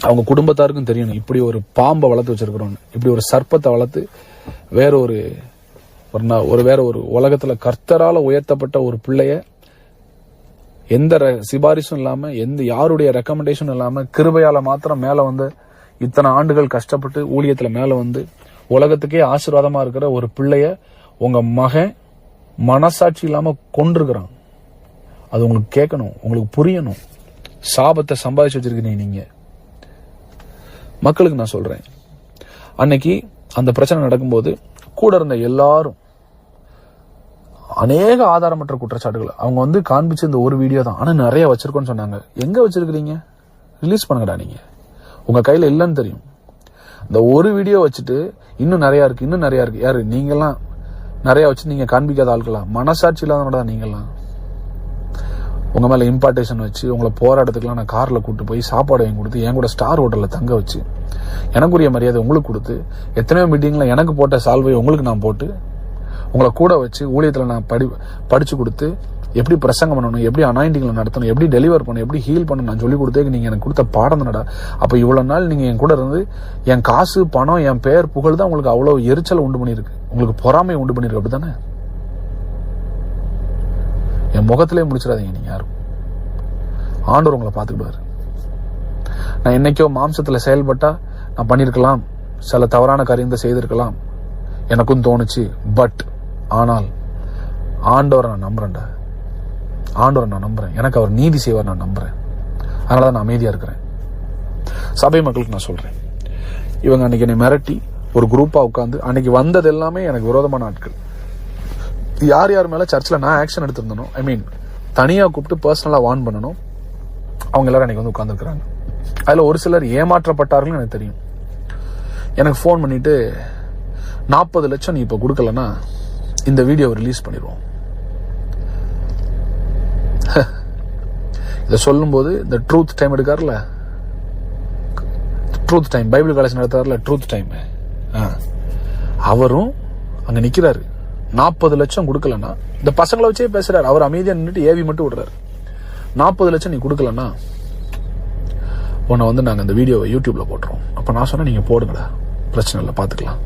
அவங்க குடும்பத்தாருக்கும் தெரியணும். இப்படி ஒரு பாம்பை வளர்த்து வச்சிருக்கிறோம், இப்படி ஒரு சர்ப்பத்தை வளர்த்து வேற ஒரு உலகத்துல கர்த்தரால உயர்த்தப்பட்ட ஒரு பிள்ளைய எந்த சிபாரிசும் இல்லாம, எந்த யாருடைய ரெக்கமெண்டேஷன் இல்லாம, கிருபையால மாத்திரம் மேல வந்து இத்தனை ஆண்டுகள் கஷ்டப்பட்டு ஊழியத்துல மேல வந்து உலகத்துக்கே ஆசீர்வாதமா இருக்கிற ஒரு பிள்ளைய உங்க மகன் மனசாட்சி இல்லாம கொண்டிருக்கிறான். அது உங்களுக்கு கேட்கணும், உங்களுக்கு புரியணும். சாபத்தை சம்பாதிச்சு வச்சிருக்கீங்க நீங்க. மக்களுக்கு நான் சொல்றேன், அன்னைக்கு அந்த பிரச்சனை நடக்கும்போது கூட இருந்த எல்லாரும் அநேக ஆதாரமற்ற குற்றச்சாட்டுகள் அவங்க வந்து காண்பிச்சு இந்த ஒரு வீடியோ தான், ஆனா நிறைய வச்சிருக்கோன்னு சொன்னாங்க. எங்க வச்சிருக்கீங்க? ரிலீஸ் பண்ணுங்கடா. நீங்க உங்க கையில இல்லைன்னு தெரியும். இந்த ஒரு வீடியோ வச்சுட்டு இன்னும் நிறைய இருக்கு. யாரு நீங்கெல்லாம்? நிறைய வச்சு நீங்க காண்பிக்காத ஆட்களா? மனசாட்சி இல்லாதவங்க தான் நீங்கெல்லாம். உங்க மேல இம்பார்ட்டேஷன் வச்சு உங்களை போராட்டத்துக்குலாம் நான் கார்ல கூட்டு போய் சாப்பாடு வாங்கி கொடுத்து என் கூட ஸ்டார் ஹோட்டல்ல தங்க வச்சு எனக்குரிய மரியாதை உங்களுக்கு கொடுத்து எத்தனையோ மீட்டிங்ல எனக்கு போட்ட சால்வை உங்களுக்கு நான் போட்டு உங்களை கூட வச்சு ஊழியத்துல நான் படிச்சு கொடுத்து எப்படி பிரசங்கம் பண்ணணும், எப்படி அனாயிண்டிங்ல நடத்தணும், எப்படி டெலிவர் பண்ணணும், எப்படி ஹீல் பண்ணணும் நான் சொல்லி கொடுத்தே நீங்க எனக்கு கொடுத்த பாடம் தானடா. அப்ப இவ்வளவு நாள் நீங்க என் கூட இருந்து என் காசு பணம் என் பெயர் புகழ் தான் உங்களுக்கு அவ்வளவு எரிச்சலை உண்டு பண்ணிருக்கு, உங்களுக்கு பொறாமையை உண்டு பண்ணிருக்கு. அப்படித்தானே? என் முகத்திலே முடிச்சிடாதீங்க நீங்க யாரும். ஆண்டவர் உங்களை பார்த்துக்கிடுவாரு. நான் என்னைக்கோ மாம்சத்துல செயல்பட்டா நான் பண்ணிருக்கலாம், சில தவறான காரியத்தை செய்திருக்கலாம், எனக்கும் தோணுச்சு. பட் ஆனால் ஆண்டவரை நான் நம்புறேன்டா. ஆண்டவரை நான் நம்புறேன். எனக்கு அவர் நீதி செய்வார் நான் நம்புறேன். அதனாலதான் நான் அமைதியா இருக்கிறேன். சபை மக்களுக்கு நான் சொல்றேன், இவங்க அன்னைக்கு என்னை மிரட்டி ஒரு குரூப்பா உட்காந்து அன்னைக்கு வந்தது எல்லாமே எனக்கு விரோதமான ஆட்கள். யார் யார் மேல சர்ச்சில் நான் ஆக்ஷன் எடுத்திருந்தனும், ஐ மீன் தனியா கூப்பிட்டு பர்சனலா வார்ன் பண்ணணும், அவங்க எல்லாரும் அன்னைக்கு வந்து உட்கார்ந்துருக்காங்க. அதுல ஒரு சிலர் ஏமாற்றப்பட்டார்கள் எனக்கு தெரியும். எனக்கு போன் பண்ணிட்டு 40 லட்சம் நீ இப்ப கொடுக்கலன்னா இந்த வீடியோ ரிலீஸ் பண்ணிடுவோம். இதை சொல்லும் போது இந்த ட்ரூத் டைம் எடுக்காருல, ட்ரூத் டைம் பைபிள் காலேஜ் நடத்தாருல ட்ரூத் டைம், அவரும் அங்க நிக்கிறாரு. 40 லட்சம் கொடுக்கலன்னா இந்த பசங்களை வச்சே பேசுறாரு. அவர் அமைதியா நின்றுட்டு ஏவி மட்டும் விடுறாரு. 40 லட்சம் நீ கொடுக்கலன்னா உன்னை வந்து நாங்க இந்த வீடியோவை யூடியூப்ல போட்டுறோம். அப்ப நான் சொன்னேன், நீங்க போடுங்கடா, பிரச்சனை இல்லை, பாத்துக்கலாம்.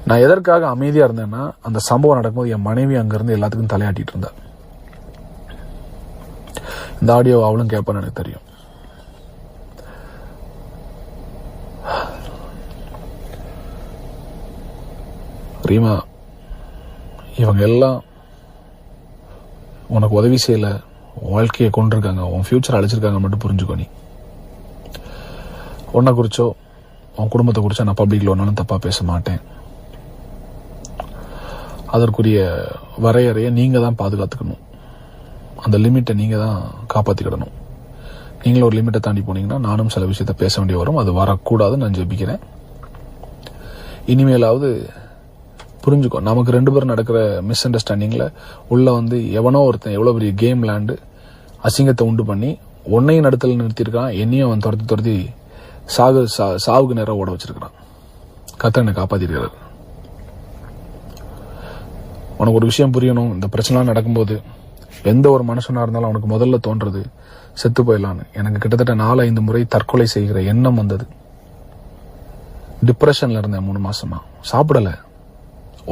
நான் எதற்காக அமைதியா இருந்தேன்னா, அந்த சம்பவம் நடக்கும்போது என் மனைவி அங்க இருந்து எல்லாத்துக்கும் தலையாட்டிட்டு இருந்தா. இந்த ஆடியோ அவளும் கேட்பான்னு எனக்கு தெரியும். ரீமா, இவங்க எல்லாம் உனக்கு உதவி செய்யல, வாழ்க்கையை கொண்டிருக்காங்க, உன் ஃபியூச்சர் அழிச்சிருக்காங்க மட்டும் புரிஞ்சுக்கோ. நீ உன்னை குறிச்சோ உன் குடும்பத்தை குறிச்சோ நான் பப்ளிக்ல ஒன்னாலும் தப்பா பேச மாட்டேன். அதற்குரிய வரையறையை நீங்க தான் பாதுகாத்துக்கணும். அந்த லிமிட்டை நீங்க தான் காப்பாத்திக்கிடணும். நீங்களும் ஒரு லிமிட்டை தாண்டி போனீங்கன்னா நானும் சில விஷயத்த பேச வேண்டிய வரும். அது வரக்கூடாதுன்னு நான் ஜெபிக்கிறேன். இனிமேலாவது புரிஞ்சுக்கோ. நமக்கு 2 பேரும் நடக்கிற மிஸ் அண்டர்ஸ்டாண்டிங்ல உள்ள வந்து எவனோ ஒருத்தன் எவ்வளவு பெரிய கேம் விளையாண்டு அசிங்கத்தை உண்டு பண்ணி உன்னையும் நடத்தல நிறுத்திருக்கான், என்னையும் அவன் துரத்தி சாவுக்கு நேரம் ஓட வச்சிருக்கான். கர்த்தர் என்னை காப்பாத்திருக்கிறார். உனக்கு ஒரு விஷயம் புரியணும். இந்த பிரச்சனை நடக்கும்போது எந்த ஒரு மனுஷனா இருந்தாலும் அவனுக்கு முதல்ல தோன்றது செத்து போயிடலான்னு. எனக்கு கிட்டத்தட்ட 4-5 முறை தற்கொலை செய்கிற எண்ணம் வந்தது. டிப்ரெஷன்ல இருந்தேன் 3 மாசமா. சாப்பிடல,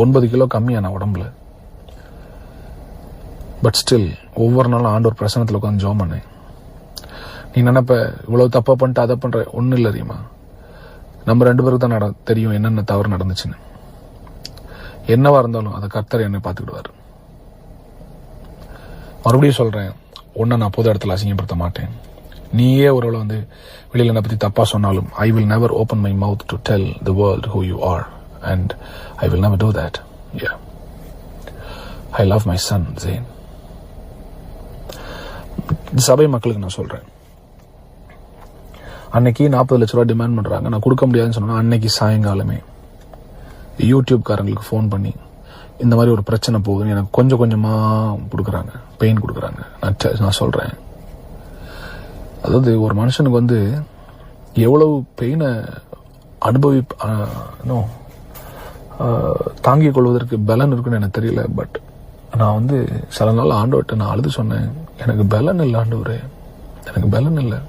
9 கிலோ கம்மியான உடம்புல. பட் ஸ்டில் ஒவ்வொரு நாளும் ஆண்டவர் பிரசனத்துல உட்காந்து ஜெபம் பண்ணேன். நீ நினைப்ப இவ்வளவு தப்பா பண்ணிட்டு அதை பண்ற, ஒன்னும் இல்லை தெரியுமா, நம்ம 2 பேருக்கு தான் தெரியும் என்னென்ன தவறு நடந்துச்சுன்னு. என்னவா இருந்தாலும் அதை கர்த்தர் என்னை பார்த்துக்கிடுவார். மறுபடியும் சொல்றேன், ஒன்ன நான் பொது இடத்துல அசிங்கப்படுத்த மாட்டேன். நீயே ஒருவேளை வெளியில என்னை பத்தி தப்பா சொன்னாலும் I will never open my mouth to tell the world who you are, and I will never do that. Yeah, I love my son Zain. சபை மக்களுக்கு நான் சொல்றேன், அன்னைக்கு 40 லட்ச ரூபாய் டிமாண்ட் பண்றாங்க, நான் கொடுக்க முடியாதுன்னு சொன்னா அன்னைக்கு சாயங்காலமே யூடியூப் காரங்களுக்கு ஃபோன் பண்ணி இந்த மாதிரி ஒரு பிரச்சனை போகுதுன்னு எனக்கு கொஞ்சம் கொஞ்சமா கொடுக்குறாங்க, பெயின் கொடுக்குறாங்க. நான் சொல்றேன், அதாவது ஒரு மனுஷனுக்கு எவ்வளவு பெயினை தாங்கிக் கொள்வதற்கு பலன் இருக்குன்னு எனக்கு தெரியல. பட் நான் சில நாள் ஆண்டவர்கிட்ட நான் அழுது சொன்னேன், எனக்கு பலன் இல்லை ஆண்டவரே, எனக்கு பலன் இல்லை.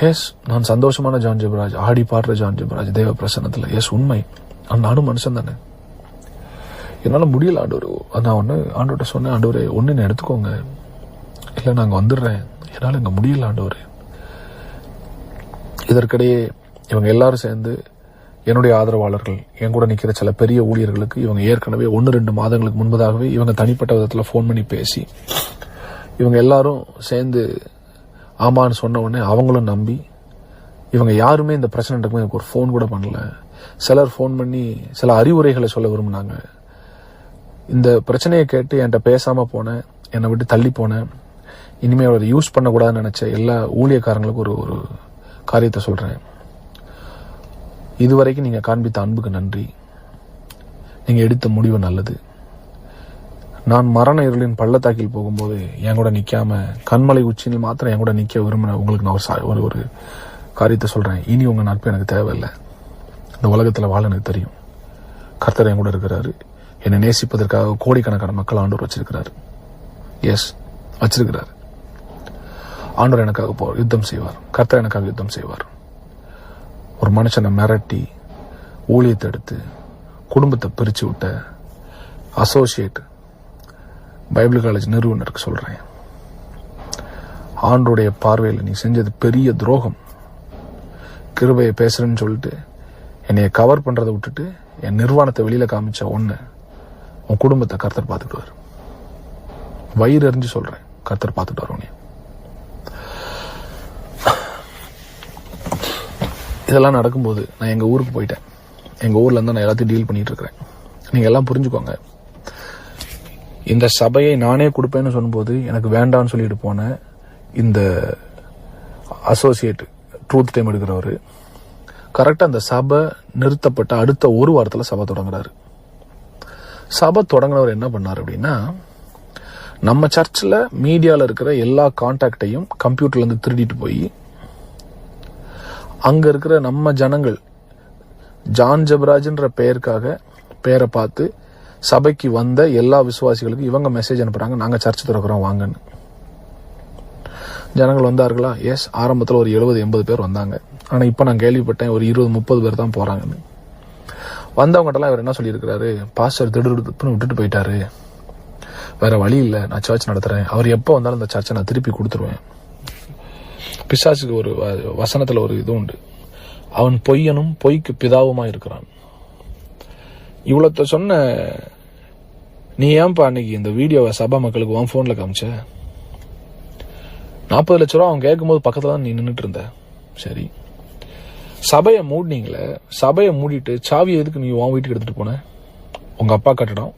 எஸ், நான் சந்தோஷமான ஜான் ஜெபராஜ், ஆடி பாடுற ஜான் ஜெபராஜ் தேவ பிரசன்னத்துல. எஸ், உண்மை, நானும் மனுஷன் தானே, என்னால முடியல ஆண்டவர். நான் ஆண்டவர்கிட்ட சொன்னேன், ஆண்டவரே ஒன்னு எடுத்துக்கோங்க, இல்ல நாங்க வந்துடுறேன், என்னால இங்க முடியல ஆண்டவரே. இதற்கிடையே இவங்க எல்லாரும் சேர்ந்து என்னுடைய ஆதரவாளர்கள், என் கூட நிக்கிற சில பெரிய ஊழியர்களுக்கு இவங்க ஏற்கனவே 1-2 மாதங்களுக்கு முன்பதாகவே இவங்க தனிப்பட்ட விதத்துல போன் பண்ணி பேசி, இவங்க எல்லாரும் சேர்ந்து ஆமான்னு சொன்ன உடனே அவங்களும் நம்பி, இவங்க யாருமே இந்த பிரச்சனை நடக்கும் எனக்கு ஒரு ஃபோன் கூட பண்ணல. சிலர் ஃபோன் பண்ணி சில அறிவுரைகளை சொல்ல விரும்பினாங்க. இந்த பிரச்சனையை கேட்டு என்கிட்ட பேசாம போனேன், என்னை விட்டு தள்ளி போனேன், இனிமே அதை யூஸ் பண்ணக்கூடாதுன்னு நினைச்ச எல்லா ஊழியக்காரங்களுக்கும் ஒரு காரியத்தை சொல்றேன். இதுவரைக்கும் நீங்க காண்பித்த அன்புக்கு நன்றி. நீங்க எடுத்த முடிவு நல்லது. நான் மரண இருளின் பள்ளத்தாக்கில் போகும்போது என் கூட நிக்காம கண்மலை உச்சியில் மாத்திரம் என் கூட நிக்க விரும்பின உங்களுக்கு நான் ஒரு காரியத்தை சொல்றேன். இனி உங்க நட்பு எனக்கு தேவையில்லை. இந்த உலகத்துல வாழ எனக்கு தெரியும். கர்த்தர் என் கூட இருக்கிறாரு. என்னை நேசிப்பதற்காக கோடிக்கணக்கான மக்கள் ஆண்டவர் வச்சிருக்கிறாரு. எஸ், வச்சிருக்கிறாரு. ஆண்டவர் எனக்காக யுத்தம் செய்வார். கர்த்தர் எனக்காக யுத்தம் செய்வார். ஒரு மனுஷனை மிரட்டி ஊழியத்தை எடுத்து குடும்பத்தை பிரிச்சு விட்ட அசோசியேட் பைபிள் காலேஜ் நிறுவனருக்கு சொல்றேன், ஆண்டோடைய பார்வையில் நீ செஞ்சது பெரிய துரோகம். கிருபையை பேசுறேன்னு சொல்லிட்டு என்னைய கவர் பண்றதை விட்டுட்டு என் நிர்வாணத்தை வெளியில காமிச்ச ஒண்ணு உன் குடும்பத்தை கர்த்தர் பார்த்துக்கிடுவார். வயிறு எறிஞ்சு சொல்றேன், கர்த்தர் பார்த்துட்டு உன்னை. இதெல்லாம் நடக்கும்போது நான் எங்க ஊருக்கு போயிட்டேன். எங்க ஊர்ல இருந்து நான் எல்லாத்தையும் டீல் பண்ணிட்டு இருக்கிறேன். நீங்க எல்லாம் புரிஞ்சுக்கோங்க, இந்த சபையை நானே கொடுப்பேன்னு சொல்லும்போது எனக்கு வேண்டாம்னு சொல்லிட்டு போன இந்த அசோசியேட் ட்ரூத் டைம் எடுக்கிறவரு கரெக்டா அந்த சபை நிறுத்தப்பட்ட அடுத்த ஒரு வாரத்துல சபை தொடங்குறாரு. சபை தொடங்கினவர் என்ன பண்ணாரு அப்படின்னா, நம்ம சர்ச்சில் மீடியால இருக்கிற எல்லா கான்டாக்டையும் கம்ப்யூட்டர்ல இருந்து திருடிட்டு போய் அங்க இருக்கிற நம்ம ஜனங்கள் ஜான் ஜெபராஜ்ன்ற பெயரை பார்த்து சபைக்கு வந்த எல்லா விசுவாசிகளுக்கும் இவங்க மெசேஜ் அனுப்புறாங்க, நாங்க சர்ச் திறக்கிறோம் வாங்கன்னு. ஜனங்கள் வந்தார்களா? எஸ், ஆரம்பத்தில் ஒரு 70-80 பேர் வந்தாங்க. ஆனா இப்ப நான் கேள்விப்பட்டேன் ஒரு 20-30 பேர் தான் போறாங்கன்னு. வந்தவங்கட்டெல்லாம் இவர் என்ன சொல்லியிருக்கிறாரு, பாஸ்டர் திடுன்னு விட்டுட்டு போயிட்டாரு, வேற வழி இல்லை, நான் சர்ச் நடத்துறேன், அவர் எப்போ வந்தாலும் இந்த சர்ச்சை நான் திருப்பி கொடுத்துருவேன். பிசாசுக்கு ஒரு வசனத்துல ஒரு இது உண்டு, அவன் பொய்யனும் பொய்க்கு பிதாவுமா இருக்கிறான். இவ்வளவு சொன்ன நீ ஏன்பா அன்னைக்கு இந்த வீடியோவை சபா மக்களுக்கு உன் போன்ல காமிச்ச? 40 லட்ச ரூபா அவன் கேட்கும் போது பக்கத்துல தான் நீ நின்றுட்டு இருந்த. சரி, சபையை மூடினீங்களே, சபையை மூடிட்டு சாவியை எதுக்கு நீ உன் வீட்டுக்கு எடுத்துட்டு போன? உங்க அப்பா கட்டடம்,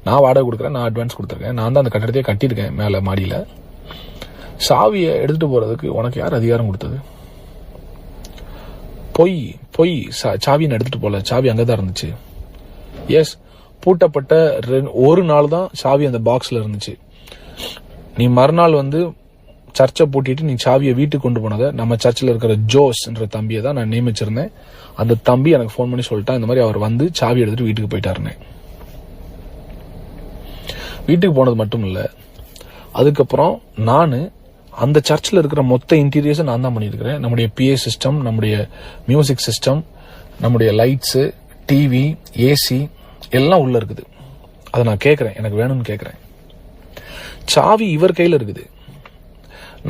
நான் வாடகை கொடுக்குறேன், நான் அட்வான்ஸ் கொடுத்துருக்கேன், நான் தான் அந்த கட்டடத்தையே கட்டியிருக்கேன் மேல மாடியில. சாவியை எடுத்துட்டு போறதுக்கு உனக்கு யார் அதிகாரம் கொடுத்தது? பொய் சாவியை எடுத்துட்டு போல, சாவி அங்கதான் இருந்துச்சு. எஸ், பூட்டப்பட்ட ஒரு நாள் தான் சாவி அந்த பாக்ஸ்ல இருந்துச்சு. நீ மறுநாள் சர்ச்சை பூட்டிட்டு நீ சாவியை வீட்டுக்கு கொண்டு போனதை நம்ம சர்ச்சில் இருக்கிற ஜோஸ் என்ற தம்பியை தான் நான் நியமிச்சிருந்தேன். அந்த தம்பி எனக்கு போன் பண்ணி சொல்லிட்டான், இந்த மாதிரி அவர் சாவி எடுத்துட்டு வீட்டுக்கு போயிட்டாருன்னு. வீட்டுக்கு போனது மட்டும் இல்ல, அதுக்கப்புறம் நான் அந்த சர்ச்சில் இருக்கிற மொத்த இன்டீரியர்ஸை நான் தான் பண்ணியிருக்கிறேன். நம்முடைய PA சிஸ்டம், நம்முடைய மியூசிக் சிஸ்டம், நம்முடைய லைட்ஸ், டிவி, ஏசி எல்லாம் உள்ள இருக்குது. அதை நான் கேட்கிறேன், எனக்கு வேணும்னு கேட்கிறேன். சாவி இவர் கையில இருக்குது.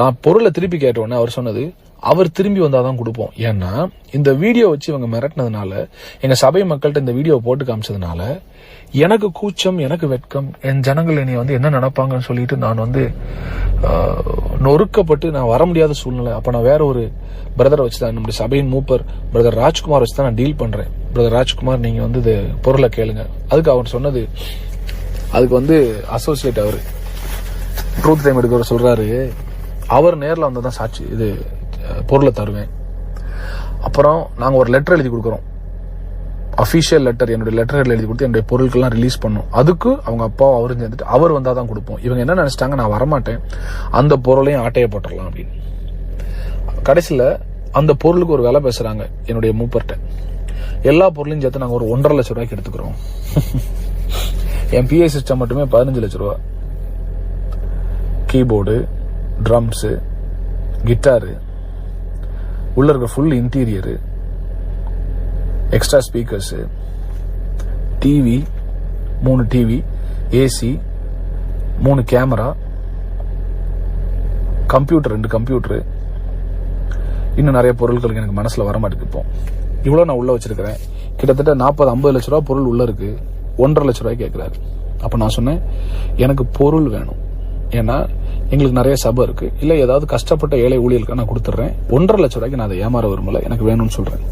நான் பொருளை திருப்பி கேட்டோன்னே அவர் சொன்னது, அவர் திரும்பி வந்தாதான் கொடுப்போம். ஏன்னா இந்த வீடியோ வச்சு இவங்க மிரட்டினதுனால, எங்க சபை மக்கள்கிட்ட இந்த வீடியோ போட்டு காமிச்சதுனால எனக்கு கூச்சம், எனக்கு வெட்கம், என் ஜனங்கள் என்னை வந்து என்ன நினைப்பாங்கன்னு சொல்லிட்டு நான் வந்து நொறுக்கப்பட்டு நான் வர முடியாத சூழ்நிலை. அப்ப நான் வேற ஒரு பிரதரை வச்சுதான், நம்முடைய சபையின் மூப்பர் பிரதர் ராஜ்குமார் வச்சுதான் நான் டீல் பண்றேன். பிரதர் ராஜ்குமார், நீங்க வந்து இது பொருளை கேளுங்க. அதுக்கு அவர் சொன்னது, அதுக்கு வந்து அசோசியேட் அவரு ட்ரூத் டைம் எடுக்கிற சொல்றாரு, அவர் நேரில் வந்ததான் சாட்சி, இது பொருளை தருவேன். அப்புறம் நாங்க ஒரு லெட்டர் எழுதி கொடுக்குறோம், அபிஷியல் லெட்டர், என்னுடைய லெட்டர் எழுதி கொடுத்து என்னுடைய பொருட்கள்லாம் ரிலீஸ் பண்ணும். அதுக்கு அவங்க அப்பா அவரும் சேர்ந்துட்டு அவர் வந்தாதான் கொடுப்போம். இவங்க என்ன நினைச்சிட்டாங்க, நான் வரமாட்டேன், அந்த பொருளையும் ஆட்டையை போட்டுடலாம் அப்படின்னு. கடைசியில அந்த பொருளுக்கு ஒரு விலை பேசுறாங்க என்னுடைய மூப்பர்கிட்ட. எல்லா பொருளையும் சேர்த்து நாங்க ஒரு 1.5 லட்சம் ரூபாய்க்கு எடுத்துக்கிறோம். என் PA சிஸ்டம் மட்டுமே 15 லட்சம் ரூபா, கீபோர்டு, ட்ரம்ஸ், கிட்டாரு, உள்ள இருக்க full interior, extra speakers, TV 3 TV, AC 3 camera, computer 2 computer, இன்னும் நிறைய பொருட்களுக்கு எனக்கு மனசுல வர மாட்டேங்குது. இப்போ இவ்வளவு நான் உள்ள வச்சிருக்கிறேன். கிட்டத்தட்ட 40-50 லட்ச ரூபா பொருள் உள்ள இருக்கு. 1.5 லட்ச ரூபாய் கேட்கிறாரு. அப்ப நான் சொன்னேன், எனக்கு பொருள் வேணும். ஏன்னா எங்களுக்கு நிறைய சபை இருக்கு, இல்ல ஏதாவது கஷ்டப்பட்ட ஏழை ஊழியர்களுக்கு நான் கொடுத்துட்றேன். 1.5 லட்ச ரூபாய்க்கு நான் அதை ஏமாற விரும்பல, எனக்கு வேணும்னு சொல்றேன்.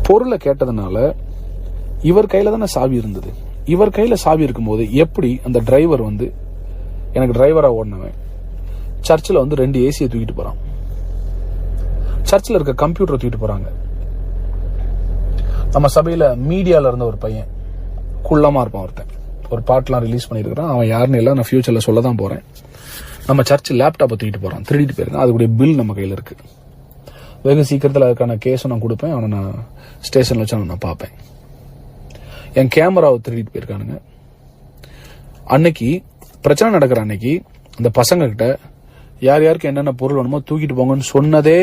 பொருளை கேட்டதுனால இவர் கையில தானே சாவி இருந்தது. இவர் கையில சாவி இருக்கும்போது எப்படி அந்த டிரைவர் வந்து, எனக்கு டிரைவரா ஓடினவன் சர்ச்சில் வந்து 2 ஏசியை தூக்கிட்டு போறான், சர்ச்சில் இருக்க கம்ப்யூட்டரை தூக்கிட்டு போறாங்க. நம்ம சபையில மீடியால இருந்த ஒரு பையன், குள்ளமா இருப்பான் ஒருத்தன், ஒரு பாட்டெல்லாம் ரிலீஸ் பண்ணிருக்கான். அவன் யாருன்னு எல்லாம் நான் ஃபியூச்சர்ல சொல்ல தான் போறேன். நம்ம சர்ச் லேப்டாப்பை தூக்கிட்டு போறான், திருடிட்டு போயிருக்கான். அதுக்குடைய பில் நம்ம கையில இருக்கு. வெகு சீக்கிரத்தில் அதுக்கான கேஸும் நான் கொடுப்பேன். அவனை நான் ஸ்டேஷன்ல வச்சு நான் பார்ப்பேன். என் கேமராவை திருடிட்டு போயிருக்கானுங்க. அன்னைக்கு பிரச்சனை நடக்கிற அன்னைக்கு அந்த பசங்க கிட்ட யார் யாருக்கு என்னென்ன பொருள் வேணுமோ தூக்கிட்டு போங்கன்னு சொன்னதே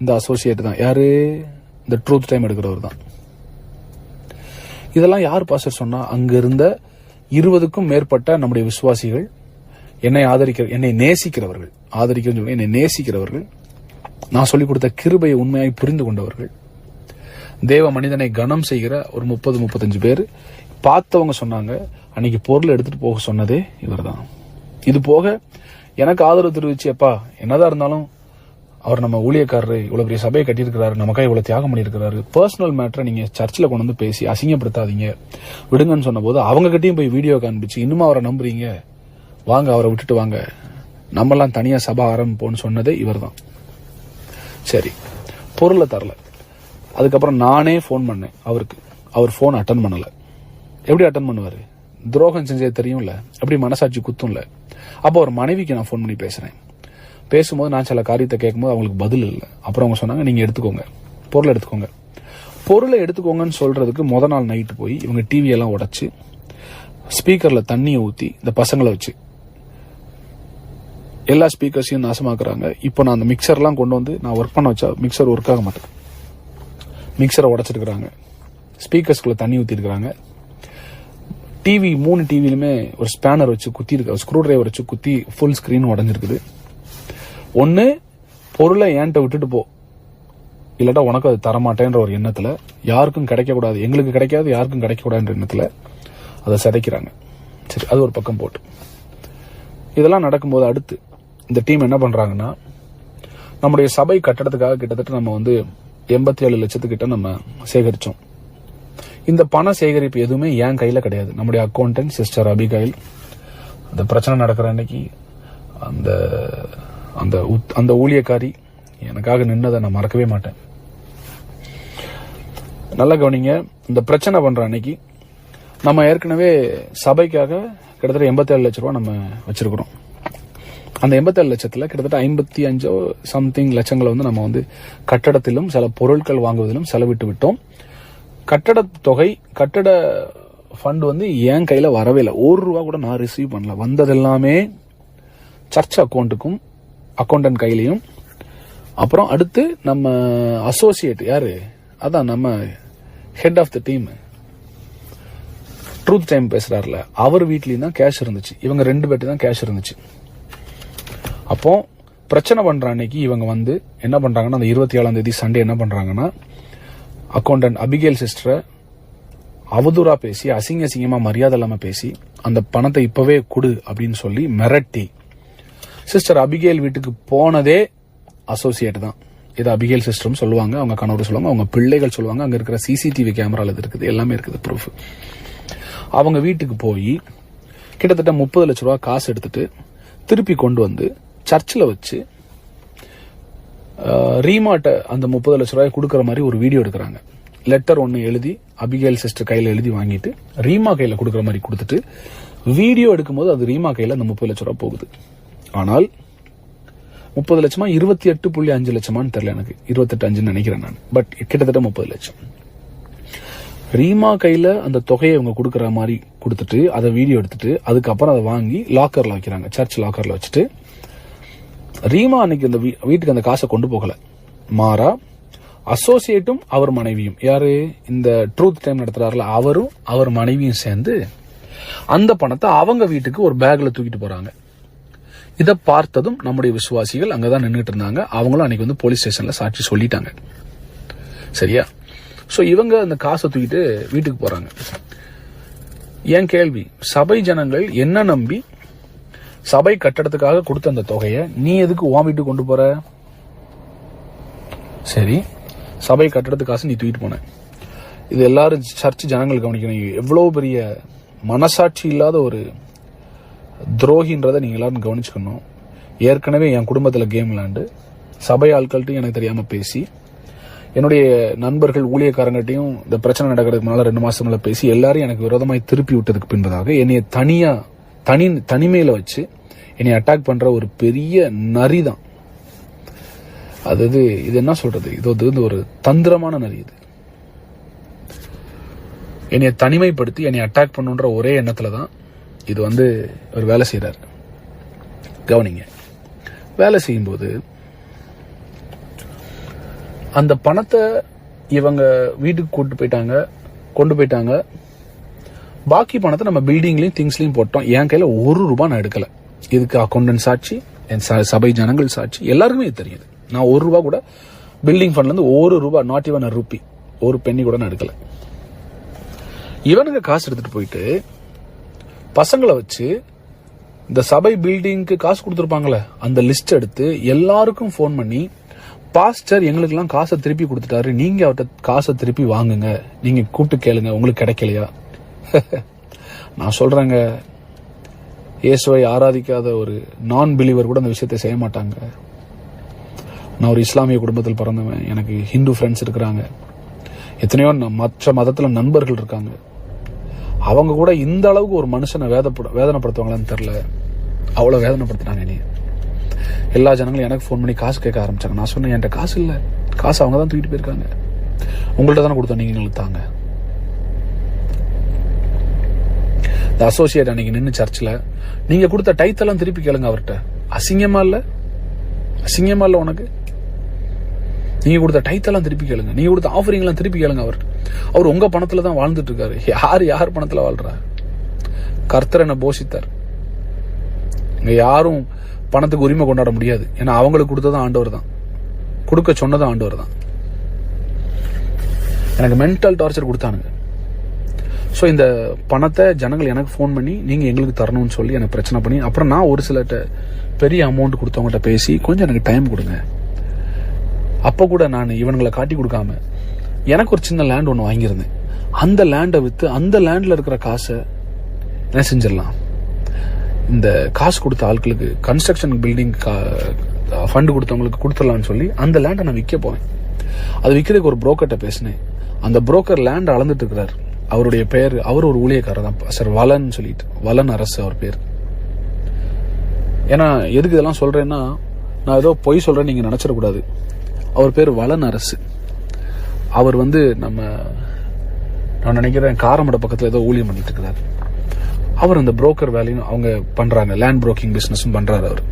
இந்த அசோசியேட் தான். யாரு? இந்த ட்ரூத் டைம் எடுக்கிறவர் தான். இதெல்லாம் யார் பாஸ்டர் சொன்னா? அங்க இருந்த 20க்கும் மேற்பட்ட நம்முடைய விசுவாசிகள், என்னை நேசிக்கிறவர்கள், என்னை நேசிக்கிறவர்கள், நான் சொல்லிக் கொடுத்த கிருபையை உண்மையாய் புரிந்து கொண்டவர்கள், தேவ மனிதனை கனம் செய்கிற ஒரு 30-35 பேர் பார்த்தவங்க சொன்னாங்க. அன்னைக்கு பொருள் எடுத்துட்டு போக சொன்னதே இவர் தான். இது போக எனக்கு ஆதரவு தெரிவிச்சு, அப்பா என்னதான் இருந்தாலும் அவர் நம்ம ஊழியக்காரரு, இவ்வளவு பெரிய சபையை கட்டியிருக்கிறாரு, நமக்காக இவ்வளவு தியாகம் பண்ணியிருக்கிறாரு, பர்சனல் மேட்டரை நீங்க சர்ச்சில் கொண்டு வந்து பேசி அசிங்கப்படுத்தாதீங்க, விடுங்கன்னு சொன்ன போது அவங்க கிட்டையும் போய் வீடியோ காண்பிச்சு, இன்னும் அவரை நம்புறீங்க, வாங்க அவரை விட்டுட்டு வாங்க, நம்மெல்லாம் தனியா சபை ஆரம்பிப்போம்னு சொன்னதே இவர் தான். சரி, பொருளை தரல. அதுக்கப்புறம் நானே போன் பண்ணேன் அவருக்கு. அவர் போன் அட்டன் பண்ணல. எப்படி அட்டன் பண்ணுவாரு? துரோகம் செஞ்சது தெரியும்ல, எப்படி மனசாட்சி குத்தும்ல. அப்போ ஒரு மனைவிக்கு நான் போன் பண்ணி பேசுறேன். பேசும்போது நான் சில காரியத்தை கேட்கும்போது அவங்களுக்கு பதில் இல்லை. அப்புறம் அவங்க சொன்னாங்க, நீங்க எடுத்துக்கோங்க, பொருளை எடுத்துக்கோங்க. பொருளை எடுத்துக்கோங்கன்னு சொல்றதுக்கு முத நாள் நைட்டு போய் இவங்க டிவி எல்லாம் உடைச்சு, ஸ்பீக்கர்ல தண்ணியை ஊத்தி, இந்த பசங்களை வச்சு எல்லா ஸ்பீக்கர்ஸையும் நாசமாக்குறாங்க. இப்போ நான் அந்த மிக்சர்லாம் கொண்டு வந்து நான் ஒர்க் பண்ண வச்சா மிக்சர் ஒர்க் ஆக மாட்டேன். மிக்சரை உடைச்சிருக்கிறாங்க, ஸ்பீக்கர்ஸ்குள்ள தண்ணி ஊத்தி இருக்கிறாங்க. டிவி 3 டிவிலுமே ஒரு ஸ்பேனர் வச்சு குத்தி இருக்கு, ஸ்க்ரூ டிரைவர் வச்சு குத்தி ஃபுல் ஸ்கிரீன் உடஞ்சிருக்குது. ஒன்னு பொருளை ஏன்ட்ட விட்டுட்டு போ, இல்லாட்டா உனக்கு அது தரமாட்டேன்ற ஒரு எண்ணத்துல, யாருக்கும் கிடைக்கக்கூடாது, எங்களுக்கு கிடைக்காது யாருக்கும் கிடைக்கக்கூடாதுன்ற எண்ணத்துல அதை சிதைக்கிறாங்க. சரி, அது ஒரு பக்கம் போட்டு இதெல்லாம் நடக்கும்போது அடுத்து இந்த டீம் என்ன பண்றாங்கன்னா, நம்முடைய சபை கட்டடத்துக்காக கிட்டத்தட்ட நம்ம வந்து 87 லட்சத்துக்கிட்ட நம்ம சேகரிச்சோம். இந்த பண சேகரிப்பு எதுவுமே என் கையில கிடையாது. நம்முடைய அக்கௌண்டன்ட் சிஸ்டர் அபிகாயில் அந்த பிரச்சனை நடக்கிற அன்னைக்கு அந்த ஊழியக்காரி எனக்காக நின்னதை நான் மறக்கவே மாட்டேன். நல்ல கவனிங்க, இந்த பிரச்சனை பண்ற அன்னைக்கு நம்ம ஏற்கனவே சபைக்காக கிட்டத்தட்ட 87 லட்சம் ரூபாய் நம்ம வச்சிருக்கிறோம். அந்த 87 லட்சத்துல கிட்டத்தட்ட 55 சம்திங் லட்சங்களை வந்து நம்ம வந்து கட்டடத்திலும் சில பொருட்கள் வாங்குவதிலும் செலவிட்டு விட்டோம். கட்டட தொகை, கட்டட ஃபண்ட் வந்து என் கையில வரவே இல்லை. ₹1 கூட நான் ரிசீவ் பண்ணல. வந்தது எல்லாமே சர்ச் அக்கௌண்ட்டுக்கும் அக்கௌண்டன்ட் கையிலையும். அப்புறம் அடுத்து நம்ம அசோசியேட் யாரு, அதான் நம்ம head of the team truth time பேசுறாருல, அவர் வீட்லயும் தான் கேஷ் இருந்துச்சு. இவங்க 2 பேர்ட்டு தான் கேஷ் இருந்துச்சு. அப்போ பிரச்சனை பண்ற அன்னைக்கு இவங்க வந்து என்ன பண்றாங்கன்னா, அந்த 27ஆம் தேதி சண்டே என்ன பண்றாங்கன்னா, அக்கௌண்டன்ட் அபிகேல் சிஸ்டரை அவதூறா பேசி, அசிங்கமா மரியாதை இல்லாம பேசி, அந்த பணத்தை இப்பவே கொடு அப்படின்னு சொல்லி மிரட்டி, சிஸ்டர் அபிகேல் வீட்டுக்கு போனதே அசோசியேட் தான். இது அபிகேல் சிஸ்டரும் சொல்லுவாங்க, அவங்க கணவர் சொல்லுவாங்க, அவங்க பிள்ளைகள் சொல்லுவாங்க, அங்க இருக்கிற சிசிடிவி கேமரால இருக்குது, எல்லாமே இருக்குது ப்ரூஃப். அவங்க வீட்டுக்கு போய் கிட்டத்தட்ட 30 லட்ச ரூபா காசு எடுத்துட்டு திருப்பி கொண்டு வந்து சர்ச்சில் வச்சு ரீமாட்ட அந்த 30 லட்ச ரூபாய் கொடுக்கற மாதிரி ஒரு வீடியோ எடுக்கிறாங்க. லெட்டர் ஒன்னு எழுதி அபிகேல் சிஸ்டர் கையில எழுதி வாங்கிட்டு ரீமா கையில கொடுக்கற மாதிரி கொடுத்துட்டு வீடியோ எடுக்கும்போது அது ரீமா கையில அந்த 30 லட்ச ரூபாய் போகுது. ஆனால் 30 லட்சமா 28.5 லட்சமான்னு தெரியல, எனக்கு 28.5 நினைக்கிறேன் நான், பட் கிட்டத்தட்ட 30 லட்சம். ரீமா கையில அந்த தொகையை அவங்க கொடுக்கற மாதிரி கொடுத்துட்டு அதை வீடியோ எடுத்துட்டு அதுக்கப்புறம் அதை வாங்கி லாக்கர்ல வைக்கிறாங்க, சர்ச் லாக்கர்ல வச்சுட்டு. ரீமா அன்னைக்கு அந்த வீட்டுக்கு அந்த காசை கொண்டு போகல, மாறா அசோசியேட்டும் அவர் மனைவியும், யாரு இந்த ட்ரூத் டைம் நடத்துறாருல அவரும் அவர் மனைவியும் சேர்ந்து அந்த பணத்தை அவங்க வீட்டுக்கு ஒரு பேக்ல தூக்கிட்டு போறாங்க. இதை பார்த்ததும் நம்முடைய விசுவாசிகள் அங்கதான் நின்றுட்டு இருந்தாங்க. அவங்களும் அன்னைக்கு வந்து போலீஸ் ஸ்டேஷன்ல சாட்சி சொல்லிட்டாங்க. சரியா? சோ இவங்க அந்த காசை தூக்கிட்டு வீட்டுக்கு போறாங்க. என் கேள்வி, சபை ஜனங்கள் என்ன நம்பி சபை கட்டடத்துக்காக கொடுத்த அந்த தொகையை நீ எதுக்கு உன் வீட்டுக்கு கொண்டு போற? சரி, சபை கட்டடத்து காசு நீ தூக்கிட்டு போன. இது எல்லாரும் சர்ச் ஜனங்கள் கவனிக்கணும். எவ்வளவு பெரிய மனசாட்சி இல்லாத ஒரு துரோகின்றதை நீங்க எல்லாரும் கவனிச்சுக்கணும். ஏற்கனவே என் குடும்பத்துல கேம் விளையாண்டு சபை ஆட்கள்ட்டையும் எனக்கு தெரியாம பேசி, என்னுடைய நண்பர்கள் ஊழியக்காரங்கட்டையும் இந்த பிரச்சனை நடக்கிறதுக்கு முன்னால 2 மாசம் மேல பேசி எல்லாரும் எனக்கு விரோதமாய் திருப்பி விட்டதுக்கு பின்பதாக என்னைய தனிமையில வச்சு என்னை அட்டாக் பண்ற ஒரு பெரிய நரிதான். அதாவது இது என்ன சொல்றது, இது ஒரு தந்திரமான நரி. இது என்னைய தனிமைப்படுத்தி என்னை அட்டாக் பண்ணுன்ற ஒரே எண்ணத்துலதான் இது வந்து ஒரு வேலை செய்யறாரு. கவனிங்க, வேலை செய்யும்போது அந்த பணத்தை இவங்க வீட்டுக்கு கொண்டு போயிட்டாங்க. பாக்கி பணத்தை நம்ம பில்டிங்லயும் திங்ஸ்லயும் போட்டோம். என் கையில ₹1 நான் எடுக்கல. இதுக்கு அக்கௌண்டன்ட் சாட்சி, என் சபை ஜனங்கள் சாட்சி, எல்லாருக்குமே இது தெரியுது. நான் ₹1 கூட பில்டிங் ஃபண்ட்ல இருந்து ₹1, நாட் ஈவன் ரூபி, ஒரு பென்னி கூட நான் எடுக்கல. இவனுங்க காசு எடுத்துட்டு போயிட்டு பசங்களை வச்சு இந்த சபை பில்டிங்க்கு காசு கொடுத்துருப்பாங்களே அந்த லிஸ்ட் எடுத்து எல்லாருக்கும் போன் பண்ணி, பாஸ்டர் எங்களுக்கு எல்லாம் காசை திருப்பி கொடுத்துட்டாரு, நீங்க அவர்கிட்ட காசை திருப்பி வாங்குங்க, நீங்க கூப்பிட்டு கேளுங்க, உங்களுக்கு கிடைக்கலையா? நான் சொல்றேங்க, இயேசுவை ஆராதிக்காத ஒரு நான் பிலீவர் கூட அந்த விஷயத்தை செய்ய மாட்டாங்க. நான் ஒரு இஸ்லாமிய குடும்பத்தில் பிறந்தவன், எனக்கு ஹிந்து ஃப்ரெண்ட்ஸ் இருக்கிறாங்க, எத்தனையோ மற்ற மதத்துல நண்பர்கள் இருக்காங்க. அவங்க கூட இந்த அளவுக்கு ஒரு மனுஷனை வேதனைப்படுத்துவாங்களான்னு தெரியல, அவ்வளவு வேதனைப்படுத்தினாங்க. நீ எல்லா ஜனங்களும் எனக்கு போன் பண்ணி காசு கேட்க ஆரம்பிச்சாங்க. நான் சொன்னேன், என்கிட்ட காசு இல்ல, காசு அவங்க தான் தூக்கிட்டு போயிருக்காங்க, உங்கள்ட்ட தானே கொடுத்தோம், நீங்க எங்களுக்கு தாங்க. இந்த அசோசியேட் அன்னைக்கு நின்று சர்ச்சில் நீங்க கொடுத்த டைத்தெல்லாம் திருப்பி கேளுங்க அவர்கிட்ட. அசிங்கமா இல்ல உனக்கு? நீங்க கொடுத்த டைத்தெல்லாம் திருப்பி கேளுங்க, நீங்க கொடுத்த ஆஃபரிங் எல்லாம் திருப்பி கேளுங்க அவர்கிட்ட. அவர் உங்க பணத்துல தான் வாழ்ந்துட்டு இருக்காரு. யார் பணத்துல வாழ்றா? கர்த்தர் என்ன போஷித்தார். இங்க யாரும் பணத்துக்கு உரிமை கொண்டாட முடியாது. ஏன்னா அவங்களுக்கு கொடுத்ததும் ஆண்டவர் தான், கொடுக்க சொன்னதும் ஆண்டவர் தான். எனக்கு மென்டல் டார்ச்சர் கொடுத்தானுங்க. ஸோ இந்த பணத்தை ஜனங்கள் எனக்கு ஃபோன் பண்ணி நீங்க எங்களுக்கு தரணும்னு சொல்லி எனக்கு பிரச்சனை பண்ணி, அப்புறம் நான் ஒரு சிலர்கிட்ட பெரிய அமௌண்ட் கொடுத்தவங்ககிட்ட பேசி கொஞ்சம் எனக்கு டைம் கொடுங்க. அப்ப கூட நான் இவனுங்களை காட்டி கொடுக்காம எனக்கு ஒரு சின்ன லேண்ட் ஒன்று வாங்கியிருந்தேன். அந்த லேண்டை வித்து அந்த லேண்ட்ல இருக்கிற காசை என்ன செஞ்சிடலாம், இந்த காசு கொடுத்த ஆட்களுக்கு கன்ஸ்ட்ரக்ஷன் பில்டிங் ஃபண்ட் கொடுத்தவங்களுக்கு கொடுத்துடலாம்னு சொல்லி அந்த லேண்டை நான் விற்க போவேன். அது விற்கிறதுக்கு ஒரு புரோக்கர்ட்ட பேசினேன். அந்த புரோக்கர் லேண்ட் அளந்துட்டு இருக்கிறார். அவருடைய பெயர், அவர் ஒரு ஊழியக்காரர் தான், சார் வலன் சொல்லிட்டு, வலன் அரசு அவர் பேர். ஏன்னா எதுக்கு இதெல்லாம் சொல்றேன்னா, நான் ஏதோ பொய் சொல்றேன் நீங்க நினைச்சிடக்கூடாது. அவர் பேர் வலன் அரசு. அவர் வந்து நான் நினைக்கிறேன் காரமட பக்கத்துல ஏதோ ஊழியம் பண்ணிட்டு இருக்கிறார். அவர் அந்த புரோக்கர் வேலையும் அவங்க பண்றாங்க, லேண்ட் புரோக்கிங் பிசினஸ் பண்றாரு. அவர்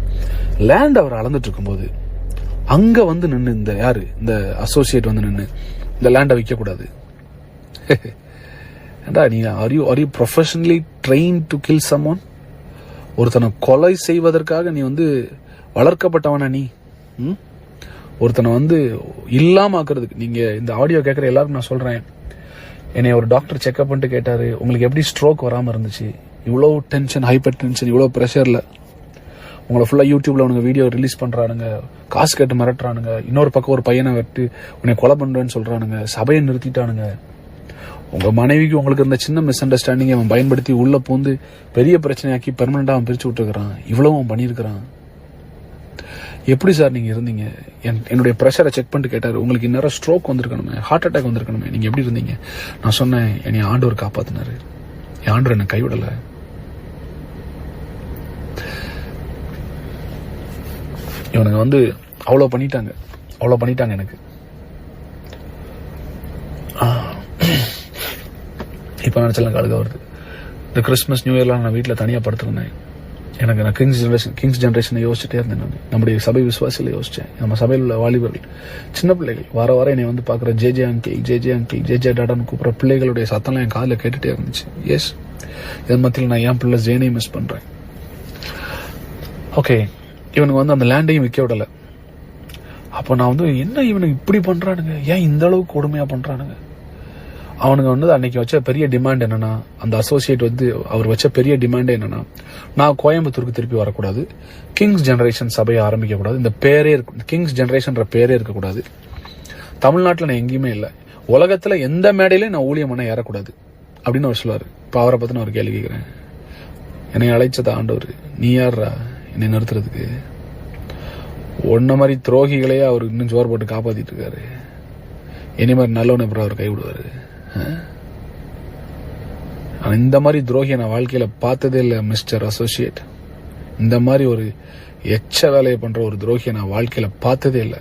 லேண்ட் அவர் அளந்துட்டு இருக்கும்போது அங்க வந்து நின்று இந்த அசோசியேட் வந்து நின்று இந்த லேண்டை விற்க கூடாது. நீ are you professionally trained to kill someone? ஒருத்தனை கொலை செய்வதற்காக நீ வந்து வளர்க்கப்பட்டவனா நீ? ஒருத்தனை வந்து இல்லாம ஆக்குறதுக்கு. நீங்க இந்த ஆடியோ கேட்கற எல்லாருக்கும் நான் சொல்றேன், என்னை ஒரு டாக்டர் செக்அப் பண்ணிட்டு கேட்டாரு, உங்களுக்கு எப்படி ஸ்ட்ரோக் வராம இருந்துச்சு? இவ்வளவு டென்ஷன், ஹைப்பர் டென்ஷன், இவ்வளவு ப்ரெஷர்ல உங்களை ஃபுல்லா யூடியூப்ல உனக்கு வீடியோ ரிலீஸ் பண்றானுங்க, காசு கேட்டு மிரட்டுறானுங்க, இன்னொரு பக்கம் ஒரு பையனை வெட்டு உன்னை கொலை பண்றேன்னு சொல்றானுங்க, சபையை நிறுத்திட்டானுங்க. உங்க மனைவிக்கு உங்களுக்கு இருந்த சின்ன மிஸ் அண்டர்ஸ்டாண்டிங் அவன் பயன்படுத்தி உள்ள பூந்து பெரிய பிரச்சனையாக்கி பெர்மனண்டா அவன் பிரிச்சு விட்டுருக்கான். இவ்வளவு அவன் பண்ணியிருக்கிறான். எப்படி சார் நீங்க இருந்தீங்க? என்னுடைய ப்ரெஷரை செக் பண்ணிட்டு கேட்டாரு, உங்களுக்கு இந்நேரம் ஸ்ட்ரோக் வந்திருக்கணுமே, ஹார்ட் அட்டாக் வந்திருக்கணுமே, நீங்க எப்படி இருந்தீங்க? நான் சொன்னேன், என்னை ஆண்டவர் காப்பாத்தினாரு, என் ஆண்டவர் என்னை கைவிடல. இவனுங்க வந்து அவ்வளவு பண்ணிட்டாங்க எனக்கு. இப்ப நினைச்சலாம் கழுக வருது. இந்த கிறிஸ்துமஸ் நியூ இயர்லாம் நான் வீட்டுல தனியா படுத்திருந்தேன். எனக்கு நான் கிங்ஸ் ஜெனரேஷனை யோசிச்சுட்டே இருந்தேன். நான் நம்முடைய சபை விசுவாசியில யோசிச்சேன். நம்ம சபையில் உள்ள வாலிபர்கள், சின்ன பிள்ளைகள் வார என்னை வந்து பாக்குற ஜே அங்கிள் ஜே டாடான்னு கூப்பிடுற பிள்ளைகளுடைய சத்தம்லாம் என் காதில் கேட்டுட்டே இருந்துச்சு. எஸ், இதன் மத்தியில் நான் என் பிள்ளை ஜேனையும் மிஸ் பண்றேன். ஓகே, இவனுக்கு வந்து அந்த லேண்டையும் விற்க விடல. அப்போ நான் வந்து என்ன இவனுக்கு இப்படி பண்றானுங்க, ஏன் இந்த அளவுக்கு கொடுமையா பண்றானுங்க? அவனுங்க வந்து அன்னைக்கு வச்ச பெரிய டிமாண்ட் என்னன்னா, அந்த அசோசியேட் வந்து அவர் வச்ச பெரிய டிமாண்ட் என்னன்னா, நான் கோயம்புத்தூருக்கு திருப்பி வரக்கூடாது, கிங்ஸ் ஜெனரேஷன் சபையை ஆரம்பிக்க கூடாது, இந்த பேரே கிங்ஸ் ஜெனரேஷன் பேரே இருக்கக்கூடாது, தமிழ்நாட்டில் நான் எங்கேயுமே இல்லை, உலகத்துல எந்த மேடையிலையும் நான் ஊழியம் பண்ண ஏறக்கூடாது அப்படின்னு அவர் சொல்லுவாரு. இப்போ அவரை பத்தி நான் ஒரு கேள்வி கேட்கிறேன், என்னை அழைச்சத ஆண்டவர், நீ யாரா என்னை நிறுத்துறதுக்கு? ஒன்ன மாதிரி துரோகிகளையே அவர் இன்னும் ஜோர் போட்டு காப்பாத்திட்டு இருக்காரு. இனி மாதிரி நல்லவனை அப்புறம் அவர் கைவிடுவாரு. இந்த மாதிரி துரோகியை நான் வாழ்க்கையில பார்த்ததே இல்லை மிஸ்டர் அசோசியேட். இந்த மாதிரி ஒரு எச்ச வேலையை பண்ற ஒரு துரோகியை நான் வாழ்க்கையில பார்த்ததே இல்லை.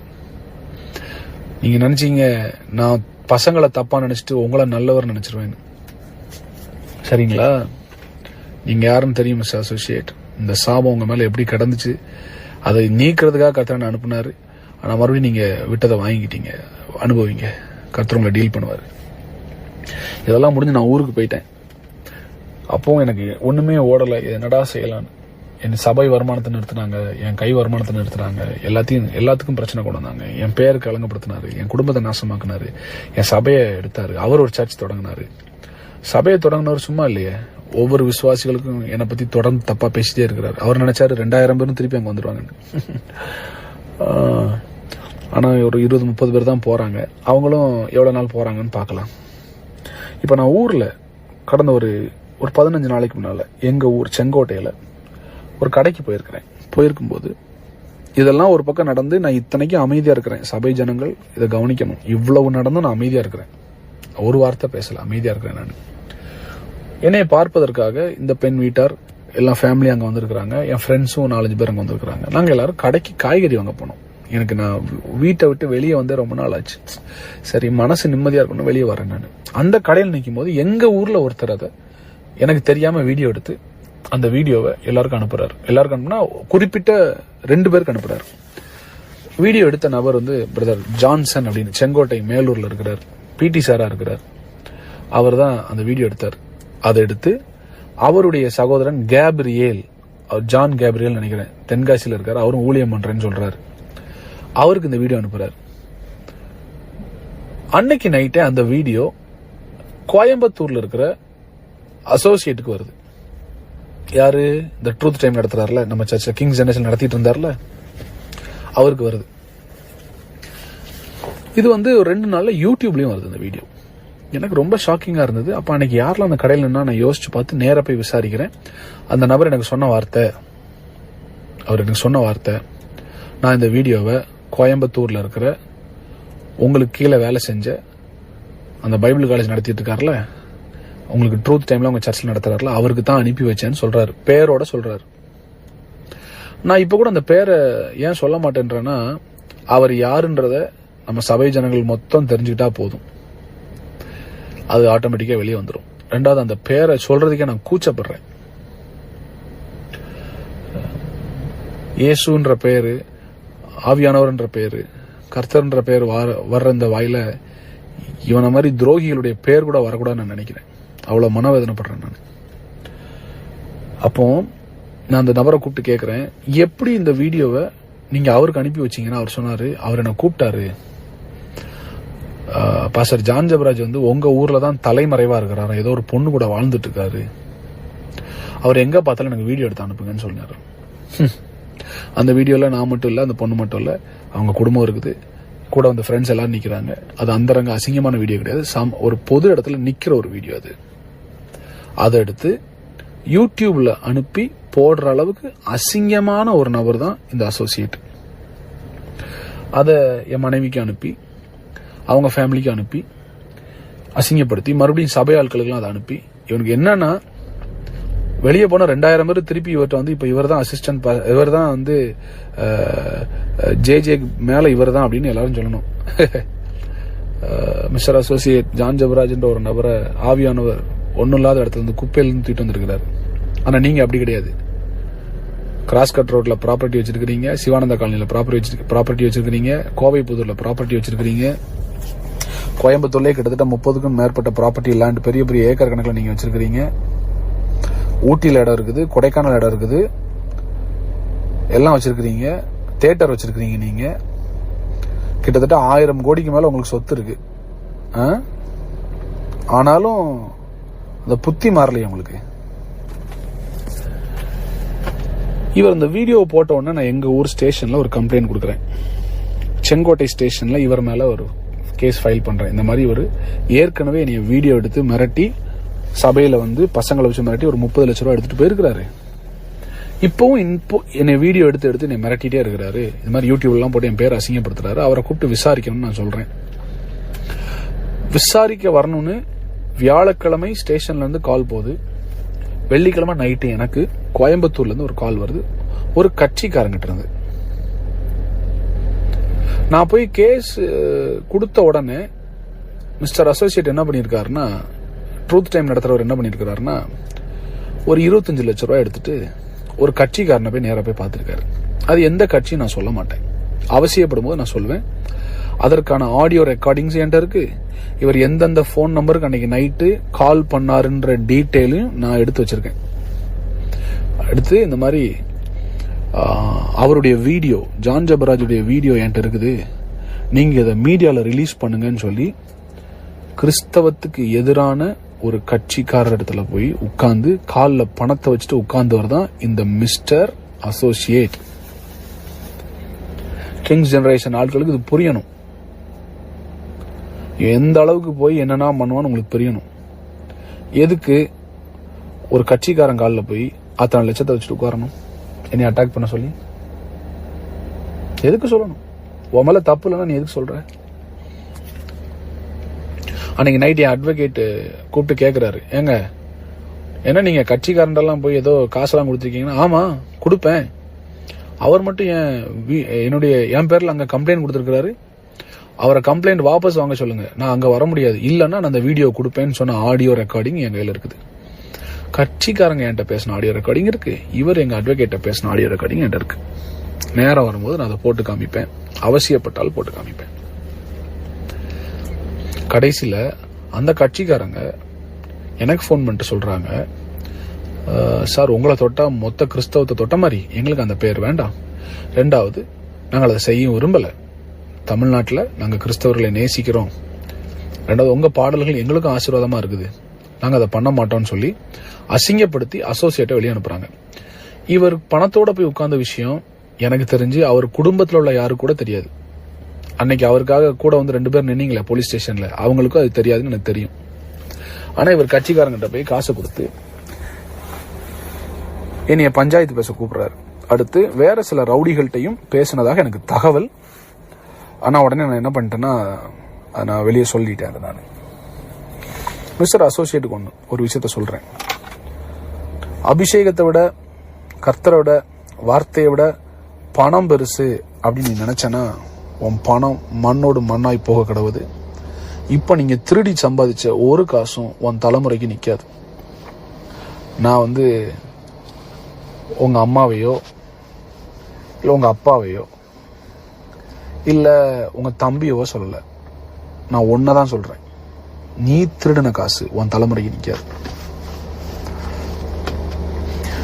நீங்க நினைச்சீங்க நான் பசங்களை தப்பா நினைச்சிட்டு உங்களை நல்லவர் நினைச்சிருவேன். சரிங்களா? நீங்க யாருன்னு தெரியும் மிஸ்டர் அசோசியேட். இந்த சாபம் உங்க மேல எப்படி கிடந்துச்சு, அதை நீக்கிறதுக்காக கர்த்தர் அனுப்புனாரு. ஆனா மறுபடியும் நீங்க விட்டதை வாங்கிட்டீங்க, அனுபவிங்க, கர்த்தர் உங்களை டீல் பண்ணுவாரு. இதெல்லாம் முடிஞ்சு நான் ஊருக்கு போயிட்டேன். அப்பவும் எனக்கு ஒண்ணுமே ஓடலை, என்னடா செய்யலான்னு. என் சபை வருமானத்தை நிறுத்தினாங்க, என் கை வருமானத்தை நிறுத்தினாங்க, எல்லாத்துக்கும் பிரச்சனை கொண்டு வந்தாங்க, என் பேருக்கு அலங்கப்படுத்தினாரு, என் குடும்பத்தை நாசமாக்குனாரு, என் சபையை எடுத்தாரு. அவர் ஒரு சர்ச் தொடங்கினாரு. சபையை தொடங்கினவர் சும்மா இல்லையே, ஒவ்வொரு விசுவாசிகளுக்கும் என்னை பத்தி தொடர்ந்து தப்பா பேசிட்டே இருக்கிறாரு. அவர் நினைச்சாரு 2000 பேரும் திருப்பி அங்க வந்துருவாங்க. ஆனா ஒரு 20-30 பேர் தான் போறாங்க. அவங்களும் எவ்வளவு நாள் போறாங்கன்னு பாக்கலாம். இப்ப நான் ஊர்ல கடந்த ஒரு 15 நாளைக்கு முன்னால எங்க ஊர் செங்கோட்டையில ஒரு கடைக்கு போயிருக்கும்போது இதெல்லாம் ஒரு பக்கம் நடந்து, நான் இத்தனைக்கும் அமைதியா இருக்கிறேன். சபை ஜனங்கள் இதை கவனிக்கணும். இவ்வளவு நடந்தும் நான் அமைதியா இருக்கிறேன், ஒரு வார்த்தை பேசல, அமைதியா இருக்கிறேன். நான் என்னை பார்ப்பதற்காக இந்த பெண் வீட்டார் எல்லாம் ஃபேமிலி அங்க வந்திருக்கிறாங்க. என் ஃப்ரெண்ட்ஸும் 4-5 பேர் அங்க வந்திருக்கிறாங்க. நாங்க எல்லாரும் கடைக்கு காய்கறி வாங்க போனோம். எனக்கு நான் வீட்டை விட்டு வெளியே வந்து ரொம்ப நாள் ஆச்சு. சரி, மனசு நிம்மதியா இருக்கணும், வெளியே வரேன். நான் அந்த கடையில் நிற்கும் போது எங்க ஊர்ல ஒருத்தர் அதை எனக்கு தெரியாம வீடியோ எடுத்து அந்த வீடியோவை எல்லாருக்கும் அனுப்புறாரு. எல்லாருக்கும் அனுப்புனா குறிப்பிட்ட 2 பேருக்கு அனுப்புறாரு. வீடியோ எடுத்த நபர் வந்து பிரதர் ஜான்சன் அப்படின்னு செங்கோட்டை மேலூர்ல இருக்கிறார், பிடி சாரா இருக்கிறார். அவர் தான் அந்த வீடியோ எடுத்தார். அதை எடுத்து அவருடைய சகோதரன் கேப்ரியேல், ஜான் கேப்ரியல் நினைக்கிறேன், தென்காசியில இருக்காரு, அவரும் ஊழியம் பண்றேன்னு சொல்றாரு. அவருக்கு இந்த வீடியோ அனுப்புறாரு. அன்னைக்கு நைட்டே அந்த வீடியோ கோயம்புத்தூர்ல இருக்கிற அசோசியேட்டுக்கு வருது. யாரு? இந்த ட்ரூத் டைம் நடத்துறாருல, நம்ம சர்ச்ச கிங்ஸ் ஜெனரேஷன் நடத்திட்டு இருந்தாருல, அவருக்கு வருது. இது வந்து ஒரு 2 நாள்ல யூடியூப்லயும் வருது இந்த வீடியோ. எனக்கு ரொம்ப ஷாக்கிங்கா இருந்தது. அப்ப அன்னைக்கு யாரெல்லாம் அந்த கடையில் நின்னா நான் யோசிச்சு பார்த்து நேர போய் விசாரிக்கிறேன். அந்த நபர் எனக்கு சொன்ன வார்த்தை, நான் இந்த வீடியோவை கோயம்புத்தூர்ல இருக்கிற உங்களுக்கு கீழே வேலை செஞ்ச அந்த பைபிள் காலேஜ் நடத்திட்டு இருக்காருல, உங்களுக்கு ட்ரூத் டைம்ல உங்க சர்ச்சில் நடத்துறாருல, அவருக்கு தான் அனுப்பி வச்சேன்னு சொல்றாரு, பேரோட சொல்றாரு. நான் இப்ப கூட அந்த பேரை ஏன் சொல்ல மாட்டேன்றேன்னா, அவர் யாருன்றத நம்ம சபை ஜனங்கள் மொத்தம் தெரிஞ்சுக்கிட்டா போதும், அது ஆட்டோமேட்டிக்கா வெளியே வந்துடும். 2வது, அந்த பேரை சொல்றதுக்கே நான் கூச்சப்படுறேன். இயேசுன்ற பேரு, ஆவியானவர்ன்ற பேரு, கர்த்தர்ன்ற பேர் வர்ற இந்த வாயில இவனை மாதிரி துரோகிகளுடைய பேர் கூட வரக்கூடாதுன்னு நான் நினைக்கிறேன். அவ்வளவு மனவேதனைப்படுறேன் நான். அப்போ நான் அந்த நபரை கூப்பிட்டு கேட்குறேன், எப்படி இந்த வீடியோவை நீங்கள் அவருக்கு அனுப்பி வச்சிங்கன்னா அவர் சொன்னார், அவர் என்னை கூப்பிட்டாரு, பாஸ்டர் ஜான் ஜெபராஜ் வந்து உங்கள் ஊரில் தான் தலைமறைவாக இருக்கிறாரு, ஏதோ ஒரு பொண்ணு கூட வாழ்ந்துட்டு இருக்காரு, அவர் எங்கே பார்த்தாலும் எனக்கு வீடியோ எடுத்து அனுப்புங்கன்னு சொன்னார். அந்த வீடியோவில் நான் மட்டும் இல்லை, அந்த பொண்ணு மட்டும் இல்லை, அவங்க குடும்பம் இருக்குது, கூட வந்து ஃப்ரெண்ட்ஸ் எல்லாரும் நிற்கிறாங்க. அது அந்தரங்க அசிங்கமான வீடியோ கிடையாது, ஒரு பொது இடத்துல நிற்கிற ஒரு வீடியோ அது. அதை எடுத்து யூடியூப்ல அனுப்பி போடுற அளவுக்கு அசிங்கமான ஒரு நபர் தான் இந்த அசோசியேட். அதை என் மனைவிக்கு அனுப்பி, அவங்க ஃபேமிலிக்கு அனுப்பி, அசிங்கப்படுத்தி மறுபடியும் சபை ஆட்களுக்கெல்லாம் அதை அனுப்பி, இவனுக்கு என்னன்னா வெளியே போன 2000 பேர் திருப்பி இவர்கிட்ட வந்து இப்ப இவர் தான் அசிஸ்டன்ட், இவர் தான் வந்து ஜே மேல இவர் தான் அப்படின்னு எல்லாரும் சொல்லணும். மிஸ்டர் அசோசியேட் ஜான் ஜெபராஜ் என்ற ஒரு நபரை ஆவியானவர் ஒன்னும் இல்லாத இடத்துல இருந்து குப்பையிலிருந்து தூக்கிட்டு வந்திருக்கிறாரு. ஆனா நீங்க அப்படி கிடையாது. கிராஸ்கட் ரோட்ல ப்ராப்பர்ட்டி வச்சிருக்கீங்க, சிவானந்த காலனியில ப்ராப்பர்ட்டி வச்சிருக்கீங்க, கோவை புதூர்ல ப்ராப்பர்ட்டி வச்சிருக்கீங்க, கோயம்புத்தூர்ல கிட்டத்தட்ட 30க்கும் மேற்பட்ட ப்ராப்பர்ட்டி லேண்ட் பெரிய பெரிய ஏக்கர் கணக்கில் நீங்க வச்சிருக்கீங்க. ஊட்டியில் இடம் இருக்குது, கொடைக்கானல் இடம் இருக்குது, எல்லாம் வச்சிருக்கீங்க. தியேட்டர் வச்சிருக்கீங்க. நீங்க கிட்டத்தட்ட 1000 கோடிக்கு மேல உங்களுக்கு சொத்து இருக்கு. ஆனாலும் அந்த புத்தி மாறலையே உங்களுக்கு. இவர் இந்த வீடியோ போட்ட உடனே நான் எங்க ஊர் ஸ்டேஷன்ல ஒரு கம்ப்ளைண்ட் கொடுக்குறேன். செங்கோட்டை ஸ்டேஷன்ல இவர் மேல ஒரு கேஸ் ஃபைல் பண்றேன். இந்த மாதிரி ஒரு ஏற்கனவே என்னைய வீடியோ எடுத்து மிரட்டி, சபையில வந்து பசங்களை வச்சு மிரட்டி ஒரு 30 லட்சம் ரூபாய் எடுத்துட்டு போயிருக்கிறாரு. இப்பவும் என்னை வீடியோ எடுத்து என்னை மிரட்டிட்டே இருக்கிறாரு. இந்த மாதிரி யூடியூப்லாம் போட்டு என் பேர் அசிங்கப்படுத்துறாரு. அவரை கூப்பிட்டு விசாரிக்கணும்னு நான் சொல்றேன். விசாரிக்க வரணும்னு வியாழக்கிழமை ஸ்டேஷன்ல இருந்து கால் போகுது. வெள்ளிக்கிழமை நைட்டு எனக்கு கோயம்புத்தூர்ல இருந்து ஒரு கால் வருது, ஒரு கட்சிக்காரங்கிட்ட இருந்து. நான் போய் கேஸ் கொடுத்த உடனே மிஸ்டர் அசோசியேட் என்ன பண்ணிருக்காருன்னா, ட்ரூத் டைம் நடத்துறவர் என்ன பண்ணிருக்காருன்னா, ஒரு 25 லட்சம் ரூபாய் எடுத்துட்டு ஒரு கட்சிக்காரனை போய் நேரா போய் பார்த்திருக்காரு. அது எந்த கட்சியும் நான் சொல்ல மாட்டேன், அவசியப்படும் போது நான் சொல்லுவேன். அதற்கான ஆடியோ ரெக்கார்டிங்ஸ் என்கிட்ட இருக்கு. இவர் எந்தெந்த போன் நம்பருக்கு அன்னைக்கு நைட்டு கால் பண்ணாருன்ற டீட்டெயிலும் நான் எடுத்து வச்சிருக்கேன். எடுத்து இந்த மாதிரி அவருடைய வீடியோ, ஜான் ஜெபராஜுடைய வீடியோ என்கிட்ட இருக்குது, நீங்க இதை மீடியால ரிலீஸ் பண்ணுங்கன்னு சொல்லி கிறிஸ்தவத்துக்கு எதிரான ஒரு கட்சிக்காரர் இடத்துல போய் உட்கார்ந்து காலில் பணத்தை வச்சுட்டு உட்கார்ந்தவர் தான் இந்த மிஸ்டர் அசோசியேட். கிங்ஸ் ஜெனரேஷன் ஆட்களுக்கு இது புரியணும். எந்த அளவுக்கு போய் என்னன்னா பண்ணுவான்னு உங்களுக்கு புரியணும். எதுக்கு ஒரு கட்சிக்காரன் காலில் போய் அத்தனை லட்சத்தை வச்சுட்டு உட்காரணும், என்னை அட்டாக் பண்ண சொல்லி? எதுக்கு சொல்லணும்? உன் மேல தப்பு இல்லைன்னா நீ எதுக்கு சொல்ற? அன்னைக்கு நைட் என் அட்வொகேட் கூப்பிட்டு கேட்கிறாரு, ஏங்க என்ன நீங்க கட்சிக்காரண்டெல்லாம் போய் ஏதோ காசெல்லாம் கொடுத்துருக்கீங்கன்னா? ஆமா கொடுப்பேன். அவர் மட்டும் என் பேர்ல அங்க கம்ப்ளைண்ட் கொடுத்துருக்காரு. அவரை கம்ப்ளைண்ட் வாபஸ் வாங்க சொல்லுங்க, நான் அங்க வர முடியாது, இல்லன்னா நான் அந்த வீடியோ கொடுப்பேன்னு சொன்ன ஆடியோ ரெக்கார்டிங் என் கையில இருக்குது. கட்சிக்காரங்க என்கிட்ட பேசின ஆடியோ ரெக்கார்டிங் இருக்கு, இவர் எங்க அட்வொகேட்ட பேசின ஆடியோ ரெக்கார்டிங் என்கிட்ட இருக்கு. நேரம் வரும்போது நான் அதை போட்டு காமிப்பேன், அவசியப்பட்டால் போட்டு காமிப்பேன். கடைசியில அந்த கட்சிக்காரங்க எனக்கு போன் பண்ணிட்டு சொல்றாங்க, சார் உங்களை தொட்டா மொத்த கிறிஸ்தவத்தை தொட்ட மாதிரி, எங்களுக்கு அந்த பேர் வேண்டாம். ரெண்டாவது, நாங்கள் அதை செய்ய விரும்பல, தமிழ்நாட்டில் நாங்கள் கிறிஸ்தவர்களை நேசிக்கிறோம். ரெண்டாவது, உங்க பாடல்கள் எங்களுக்கும் ஆசீர்வாதமா இருக்குது, நாங்க அதை பண்ண மாட்டோம்னு சொல்லி அசிங்கப்படுத்தி அசோசியேட்டை வெளியே அனுப்புறாங்க. இவர் பணத்தோட போய் உட்கார்ந்த விஷயம் எனக்கு தெரிஞ்சு அவர் குடும்பத்தில் உள்ள யாரு கூட தெரியாது. அன்னைக்கு அவருக்காக கூட வந்து 2 பேர் நின்னீங்களே போலீஸ் ஸ்டேஷன்ல, அவங்களுக்கும் அது தெரியாதுன்னு எனக்கு தெரியும். ஆனா இவர் கட்சிக்காரங்கிட்ட போய் காசை கொடுத்து என்னைய பஞ்சாயத்து பேச கூப்பிடுறாரு. அடுத்து வேற சில ரவுடிகள்கிட்டையும் பேசினதாக எனக்கு தகவல். ஆனா உடனே நான் என்ன பண்ணிட்டேன்னா, நான் வெளியே சொல்லிட்டேன். நான் மிஸ்டர் அசோசியேட்டுக்கு ஒரு விஷயத்த சொல்றேன். அபிஷேகத்தை விட, கர்த்தரை விட, வார்த்தையை விட பணம் பெருசு அப்படின்னு நீ நினைச்சனா, உன் பணம் மண்ணோடு மண்ணாய் போக கிடவுது. இப்ப நீங்க திருடி சம்பாதிச்ச ஒரு காசும் உன் தலைமுறைக்கு நிக்காது. நான் வந்து உங்க அம்மாவையோ இல்ல உங்க அப்பாவையோ இல்ல உங்க தம்பியவோ சொல்லல, நான் ஒன்னதான் சொல்றேன். நீ திருடின காசு உன் தலைமுறைக்கு நிக்காது.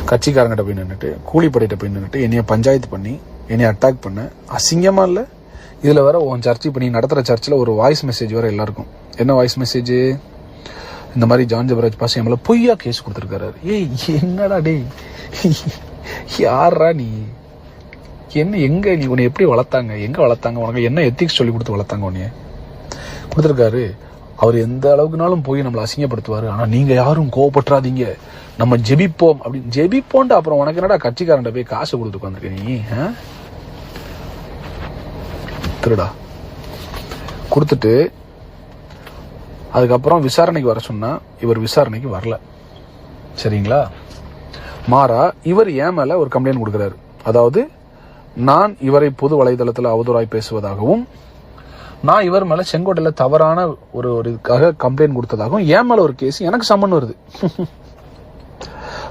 கட்சிக்காரங்கிட்ட போய் நின்றுட்டு, கூலிப்படையிட்ட போய் நின்றுட்டு என்னைய பஞ்சாயத்து பண்ணி என்னைய அட்டாக் பண்ண அசிங்கமா இல்லை? இதுல வேற உன் சர்ச்சை பண்ணி நடத்துற சர்ச்சில் ஒரு வாய்ஸ் மெசேஜ் வேற எல்லாருக்கும். என்ன வாய்ஸ் மெசேஜ்? இந்த மாதிரி ஜான் ஜெபராஜ் பாஸ் என் மேல பொய்யா கேஸ் கொடுத்துருக்காரு. ஏய் என்னடா டே, யாரா நீ? என்ன எங்க நீ உன்னை எப்படி வளர்த்தாங்க? எங்க வளர்த்தாங்க? உனக்கு என்ன எத்திக்ஸ் சொல்லி கொடுத்து வளர்த்தாங்க? உன்னைய கொடுத்துருக்காரு. அவர் எந்த அளவுக்குனாலும் போய் நம்மளை அசிங்கப்படுத்துவாரு. ஆனா நீங்க யாரும் கோவப்பட்டுறாதீங்க, நம்ம ஜெபிப்போம் அப்படின்னு. ஜெபிப்போன்ட்டு அப்புறம் உனக்கு என்னடா கட்சிக்காரன்ட்ட போய் காசு கொடுத்து உட்காந்துருக்க நீ? திருடா கொடுத்துட்டு அதுக்கப்புறம் விசாரணைக்கு வர சொன்னா இவர் விசாரணைக்கு வரல. சரிங்களா? மாறா இவர் என் மேல ஒரு கம்ப்ளைண்ட் கொடுக்கிறாரு. அதாவது நான் இவரை பொது வலைதளத்தில் அவதூறாய் பேசுவதாகவும், நான் இவர் மேல செங்கோட்டையில தவறான ஒரு இதுக்காக கம்ப்ளைண்ட் கொடுத்ததாகவும் என் மேல ஒரு கேஸ் எனக்கு சம்மன் வருது.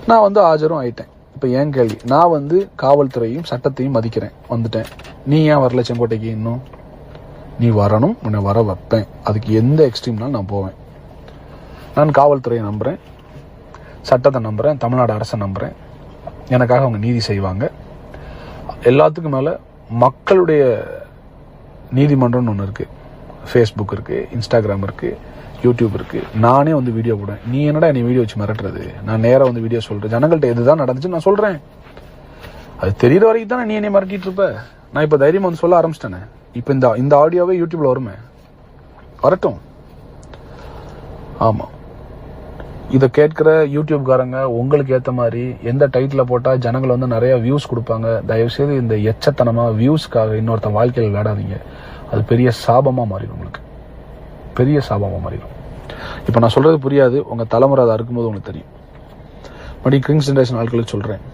நான் ஆஜரும் ஆயிட்டேன். இப்ப ஏன் கேள்வி, நான் காவல்துறையும் சட்டத்தையும் மதிக்கிறேன், வந்துட்டேன். நீ ஏன் வரல செங்கோட்டைக்கு? இன்னும் நீ வரணும், உன்னை வர வைப்பேன். அதுக்கு எந்த எக்ஸ்ட்ரீம்னாலும் நான் போவேன். நான் காவல்துறையை நம்புறேன், சட்டத்தை நம்புறேன், தமிழ்நாடு அரசை நம்புறேன். எனக்காக அவங்க நீதி செய்வாங்க. எல்லாத்துக்கும் மேல மக்களுடைய நீதிமன்றம்னு ஒன்று இருக்கு. ஃபேஸ்புக் இருக்கு, இன்ஸ்டாகிராம் இருக்கு, யூடியூப் இருக்கு. நானே வீடியோ போடுவேன். நீ என்னடா என்னை வீடியோ வச்சு மிரட்டுறது? நான் நேரா வீடியோ சொல்றேன். ஜனங்கள்ட்ட எதுதான் நடந்துச்சு நான் சொல்றேன். அது தெரியற வரைக்கும் தானே நீ என்னை மிரட்டிட்டு இருப்ப. நான் இப்ப தைரியமா சொல்ல ஆரம்பிச்சிட்டேனே. இப்ப இந்த ஆடியோவே யூடியூப்ல வருமே, வரட்டும். ஆமா, இதை கேட்கிற யூடியூப்காரங்க உங்களுக்கு ஏத்த மாதிரி எந்த டைட்டில் போட்டா ஜனங்கள் நிறைய வியூஸ் கொடுப்பாங்க. தயவு செய்து இந்த எச்சத்தனமா வியூஸ்க்காக இன்னொருத்த வாழ்க்கையில் விளையாடாதீங்க. அது பெரிய சாபமா மாறிடும், உங்களுக்கு பெரிய சாபமா மாறிடும். இப்ப நான் சொல்றது புரியாது, உங்க தலைமுறை அதை இருக்கும்போது உங்களுக்கு தெரியும். மறுபடியும் கிங்ஸ் ஜெனரேஷன் ஆட்களுக்கு சொல்றேன்,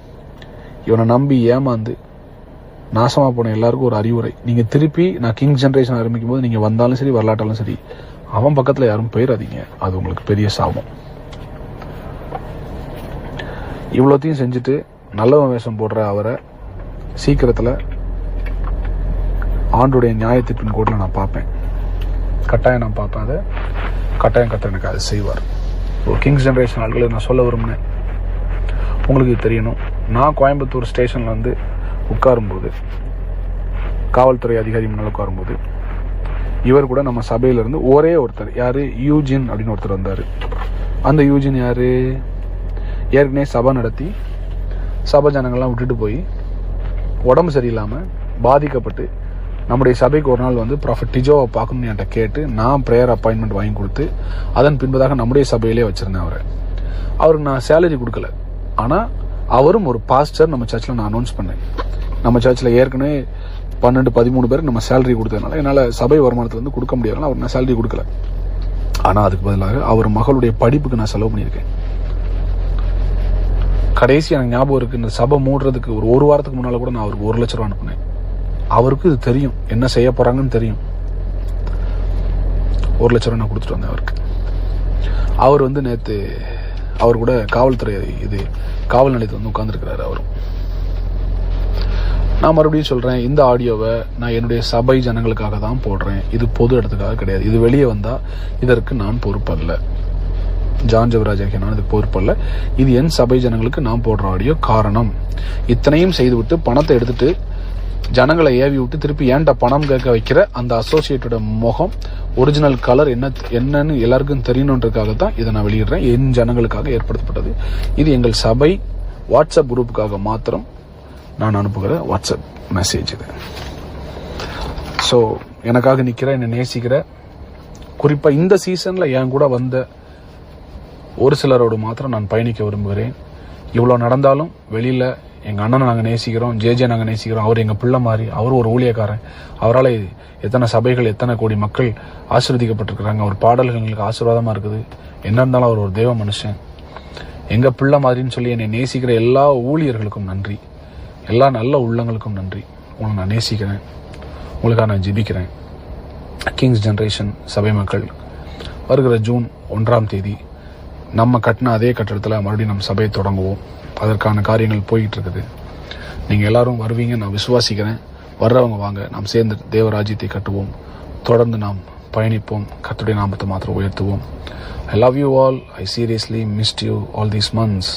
இவனை நம்பி ஏமாந்து நாசமா போன எல்லாருக்கும் ஒரு அறிவுரை. நீங்க திருப்பி நான் கிங்ஸ் ஜெனரேஷன் ஆரம்பிக்கும் போது நீங்க வந்தாலும் சரி வரலாட்டாலும் சரி, அவன் பக்கத்துல யாரும் போயிடாதீங்க. அது உங்களுக்கு பெரிய சாபம். இவ்வளோத்தையும் செஞ்சுட்டு நல்லவன் வேஷம் போடுற அவரை சீக்கிரத்துல ஆண்டுடைய நியாயத்திற்பின் கோட்டில் நான் பார்ப்பேன். கட்டாயம் நான் பார்ப்பேன். அதை கட்டாயம் எனக்கு அதை செய்வார். கிங்ஸ் ஜெனரேஷன் ஆட்களை நான் சொல்ல விரும்பினேன். உங்களுக்கு தெரியணும், நான் கோயம்புத்தூர் ஸ்டேஷன்ல உட்காரும்போது, காவல்துறை அதிகாரி முன்னால் உட்காரும்போது, இவர் கூட நம்ம சபையிலிருந்து ஒரே ஒருத்தர், யாரு, யூஜின் அப்படின்னு ஒருத்தர் வந்தாரு. அந்த யூஜின் யாரு? ஏற்கனவே சபை நடத்தி சபை ஜனங்கள்லாம் விட்டுட்டு போய் உடம்பு சரியில்லாம பாதிக்கப்பட்டு நம்முடைய சபைக்கு ஒரு நாள் ப்ராஃபட் டிஜோவை பார்க்கணும்னு என்கிட்ட கேட்டு நான் ப்ரேயர் அப்பாயின்மெண்ட் வாங்கி கொடுத்து அதன் பின்பதாக நம்முடைய சபையிலே வச்சிருந்தேன். அவருக்கு நான் சேலரி கொடுக்கல. ஆனா அவரும் ஒரு பாஸ்டர் நம்ம சர்ச்சில் நான் அனௌன்ஸ் பண்ணேன். நம்ம சர்ச்சில் ஏற்கனவே 12-13 பேருக்கு நம்ம சேலரி கொடுத்ததுனால என்னால் சபை வருமானத்துல கொடுக்க முடியாதுனால அவர் நான் சேலரி கொடுக்கல. ஆனா அதுக்கு பதிலாக அவர் மகளுடைய படிப்புக்கு நான் செலவு பண்ணியிருக்கேன். கடைசி எனக்கு ஞாபகம் இருக்கு, இந்த சபை மூடுறதுக்கு ஒரு வாரத்துக்கு முன்னால கூட நான் அவருக்கு 1 லட்ச ரூபா அனுப்புனேன். அவருக்கு இது தெரியும், என்ன செய்ய போறாங்கன்னு தெரியும். 1 லட்ச ரூபா நான் கொடுத்துட்டு வந்தேன் அவருக்கு. அவர் நேத்து அவர் கூட காவல்துறை காவல் நிலையத்தில் உட்கார்ந்துருக்கிறாரு. அவரும் நான் மறுபடியும் சொல்றேன், இந்த ஆடியோவை நான் என்னுடைய சபை ஜனங்களுக்காக தான் போடுறேன். இது பொது இடத்துக்காக கிடையாது. இது வெளியே வந்தா இதற்கு நான் பொறுப்பல்ல. ஜான் ஜெபராஜ் ஆகிய நான் இதுக்கு பொறுப்பல்ல. இது என் சபை ஜனங்களுக்கு நான் போடுற ஆடியோ. காரணம், இத்தனையும் செய்துவிட்டு பணத்தை எடுத்துட்டு ஜனங்களை ஏவி விட்டு திருப்பி ஏன்டா பணம் கேட்க வைக்கிற அந்த அசோசியேட்டோட முகம், ஒரிஜினல் கலர் என்னன்னு எல்லாருக்கும் தெரியணுன்றதுக்காக தான் இதை நான் வெளியிடுறேன். என் ஜனங்களுக்காக ஏற்படுத்தப்பட்டது. இது எங்கள் சபை வாட்ஸ்அப் குரூப்புக்காக மாத்திரம் நான் அனுப்புகிற வாட்ஸ்அப் மெசேஜ் இது. ஸோ எனக்காக நிற்கிற, என்னை நேசிக்கிற, குறிப்பா இந்த சீசன்ல என் கூட வந்த ஒரு சிலரோடு மாத்திரம் நான் பயணிக்க விரும்புகிறேன். இவ்வளவு நடந்தாலும் வெளியில எங்க அண்ணனை நாங்க நேசிக்கிறோம், ஜே நாங்க நேசிக்கிறோம். அவர் எங்க பிள்ளை மாதிரி, அவர் ஒரு ஊழியக்காரன். அவரால் எத்தனை சபைகள், எத்தனை கோடி மக்கள் ஆசீர்வதிக்கப்பட்டிருக்கிறாங்க. அவர் பாடல்கள் எங்களுக்கு ஆசீர்வாதமா இருக்குது. என்ன இருந்தாலும் அவர் ஒரு தேவ மனுஷன், எங்க பிள்ளை மாதிரின்னு சொல்லி என்னை நேசிக்கிற எல்லா ஊழியர்களுக்கும் நன்றி, எல்லா நல்ல உள்ளங்களுக்கும் நன்றி. உங்களை நான் நேசிக்கிறேன், உங்களுக்காக நான் ஜெபிக்கிறேன். கிங்ஸ் ஜெனரேஷன் சபை மக்கள், வருகிற ஜூன் 1ஆம் தேதி நம்ம கட்டின அதே கட்டடத்தில் மறுபடியும் நம்ம சபையை தொடங்குவோம். அதற்கான காரியங்கள் போயிட்டு இருக்குது. நீங்க எல்லாரும் வருவீங்க நான் விசுவாசிக்கிறேன். வர்றவங்க வாங்க, நாம் சேர்ந்து தேவராஜ்யத்தை கட்டுவோம். தொடர்ந்து நாம் பயணிப்போம். கர்த்தருடைய நாமத்தை மாத்திரம் உயர்த்துவோம். I love you all. I seriously missed you all these months.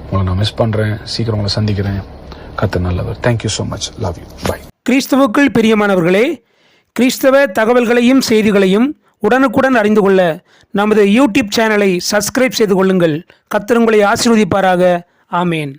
உங்களை நான் மிஸ் பண்ணுறேன். சீக்கிரம் உங்களை சந்திக்கிறேன். கர்த்தர் நல்லவர். Thank you so much. Love you. Bye. கிறிஸ்துவுக்குள் பிரியமானவர்களே, கிறிஸ்தவ தகவல்களையும் செய்திகளையும் உடனுக்குடன் அறிந்து கொள்ள நமது யூடியூப் சேனலை சப்ஸ்கிரைப் செய்து கொள்ளுங்கள். கர்த்தர் உங்களை ஆசீர்வதிப்பாராக. ஆமேன்.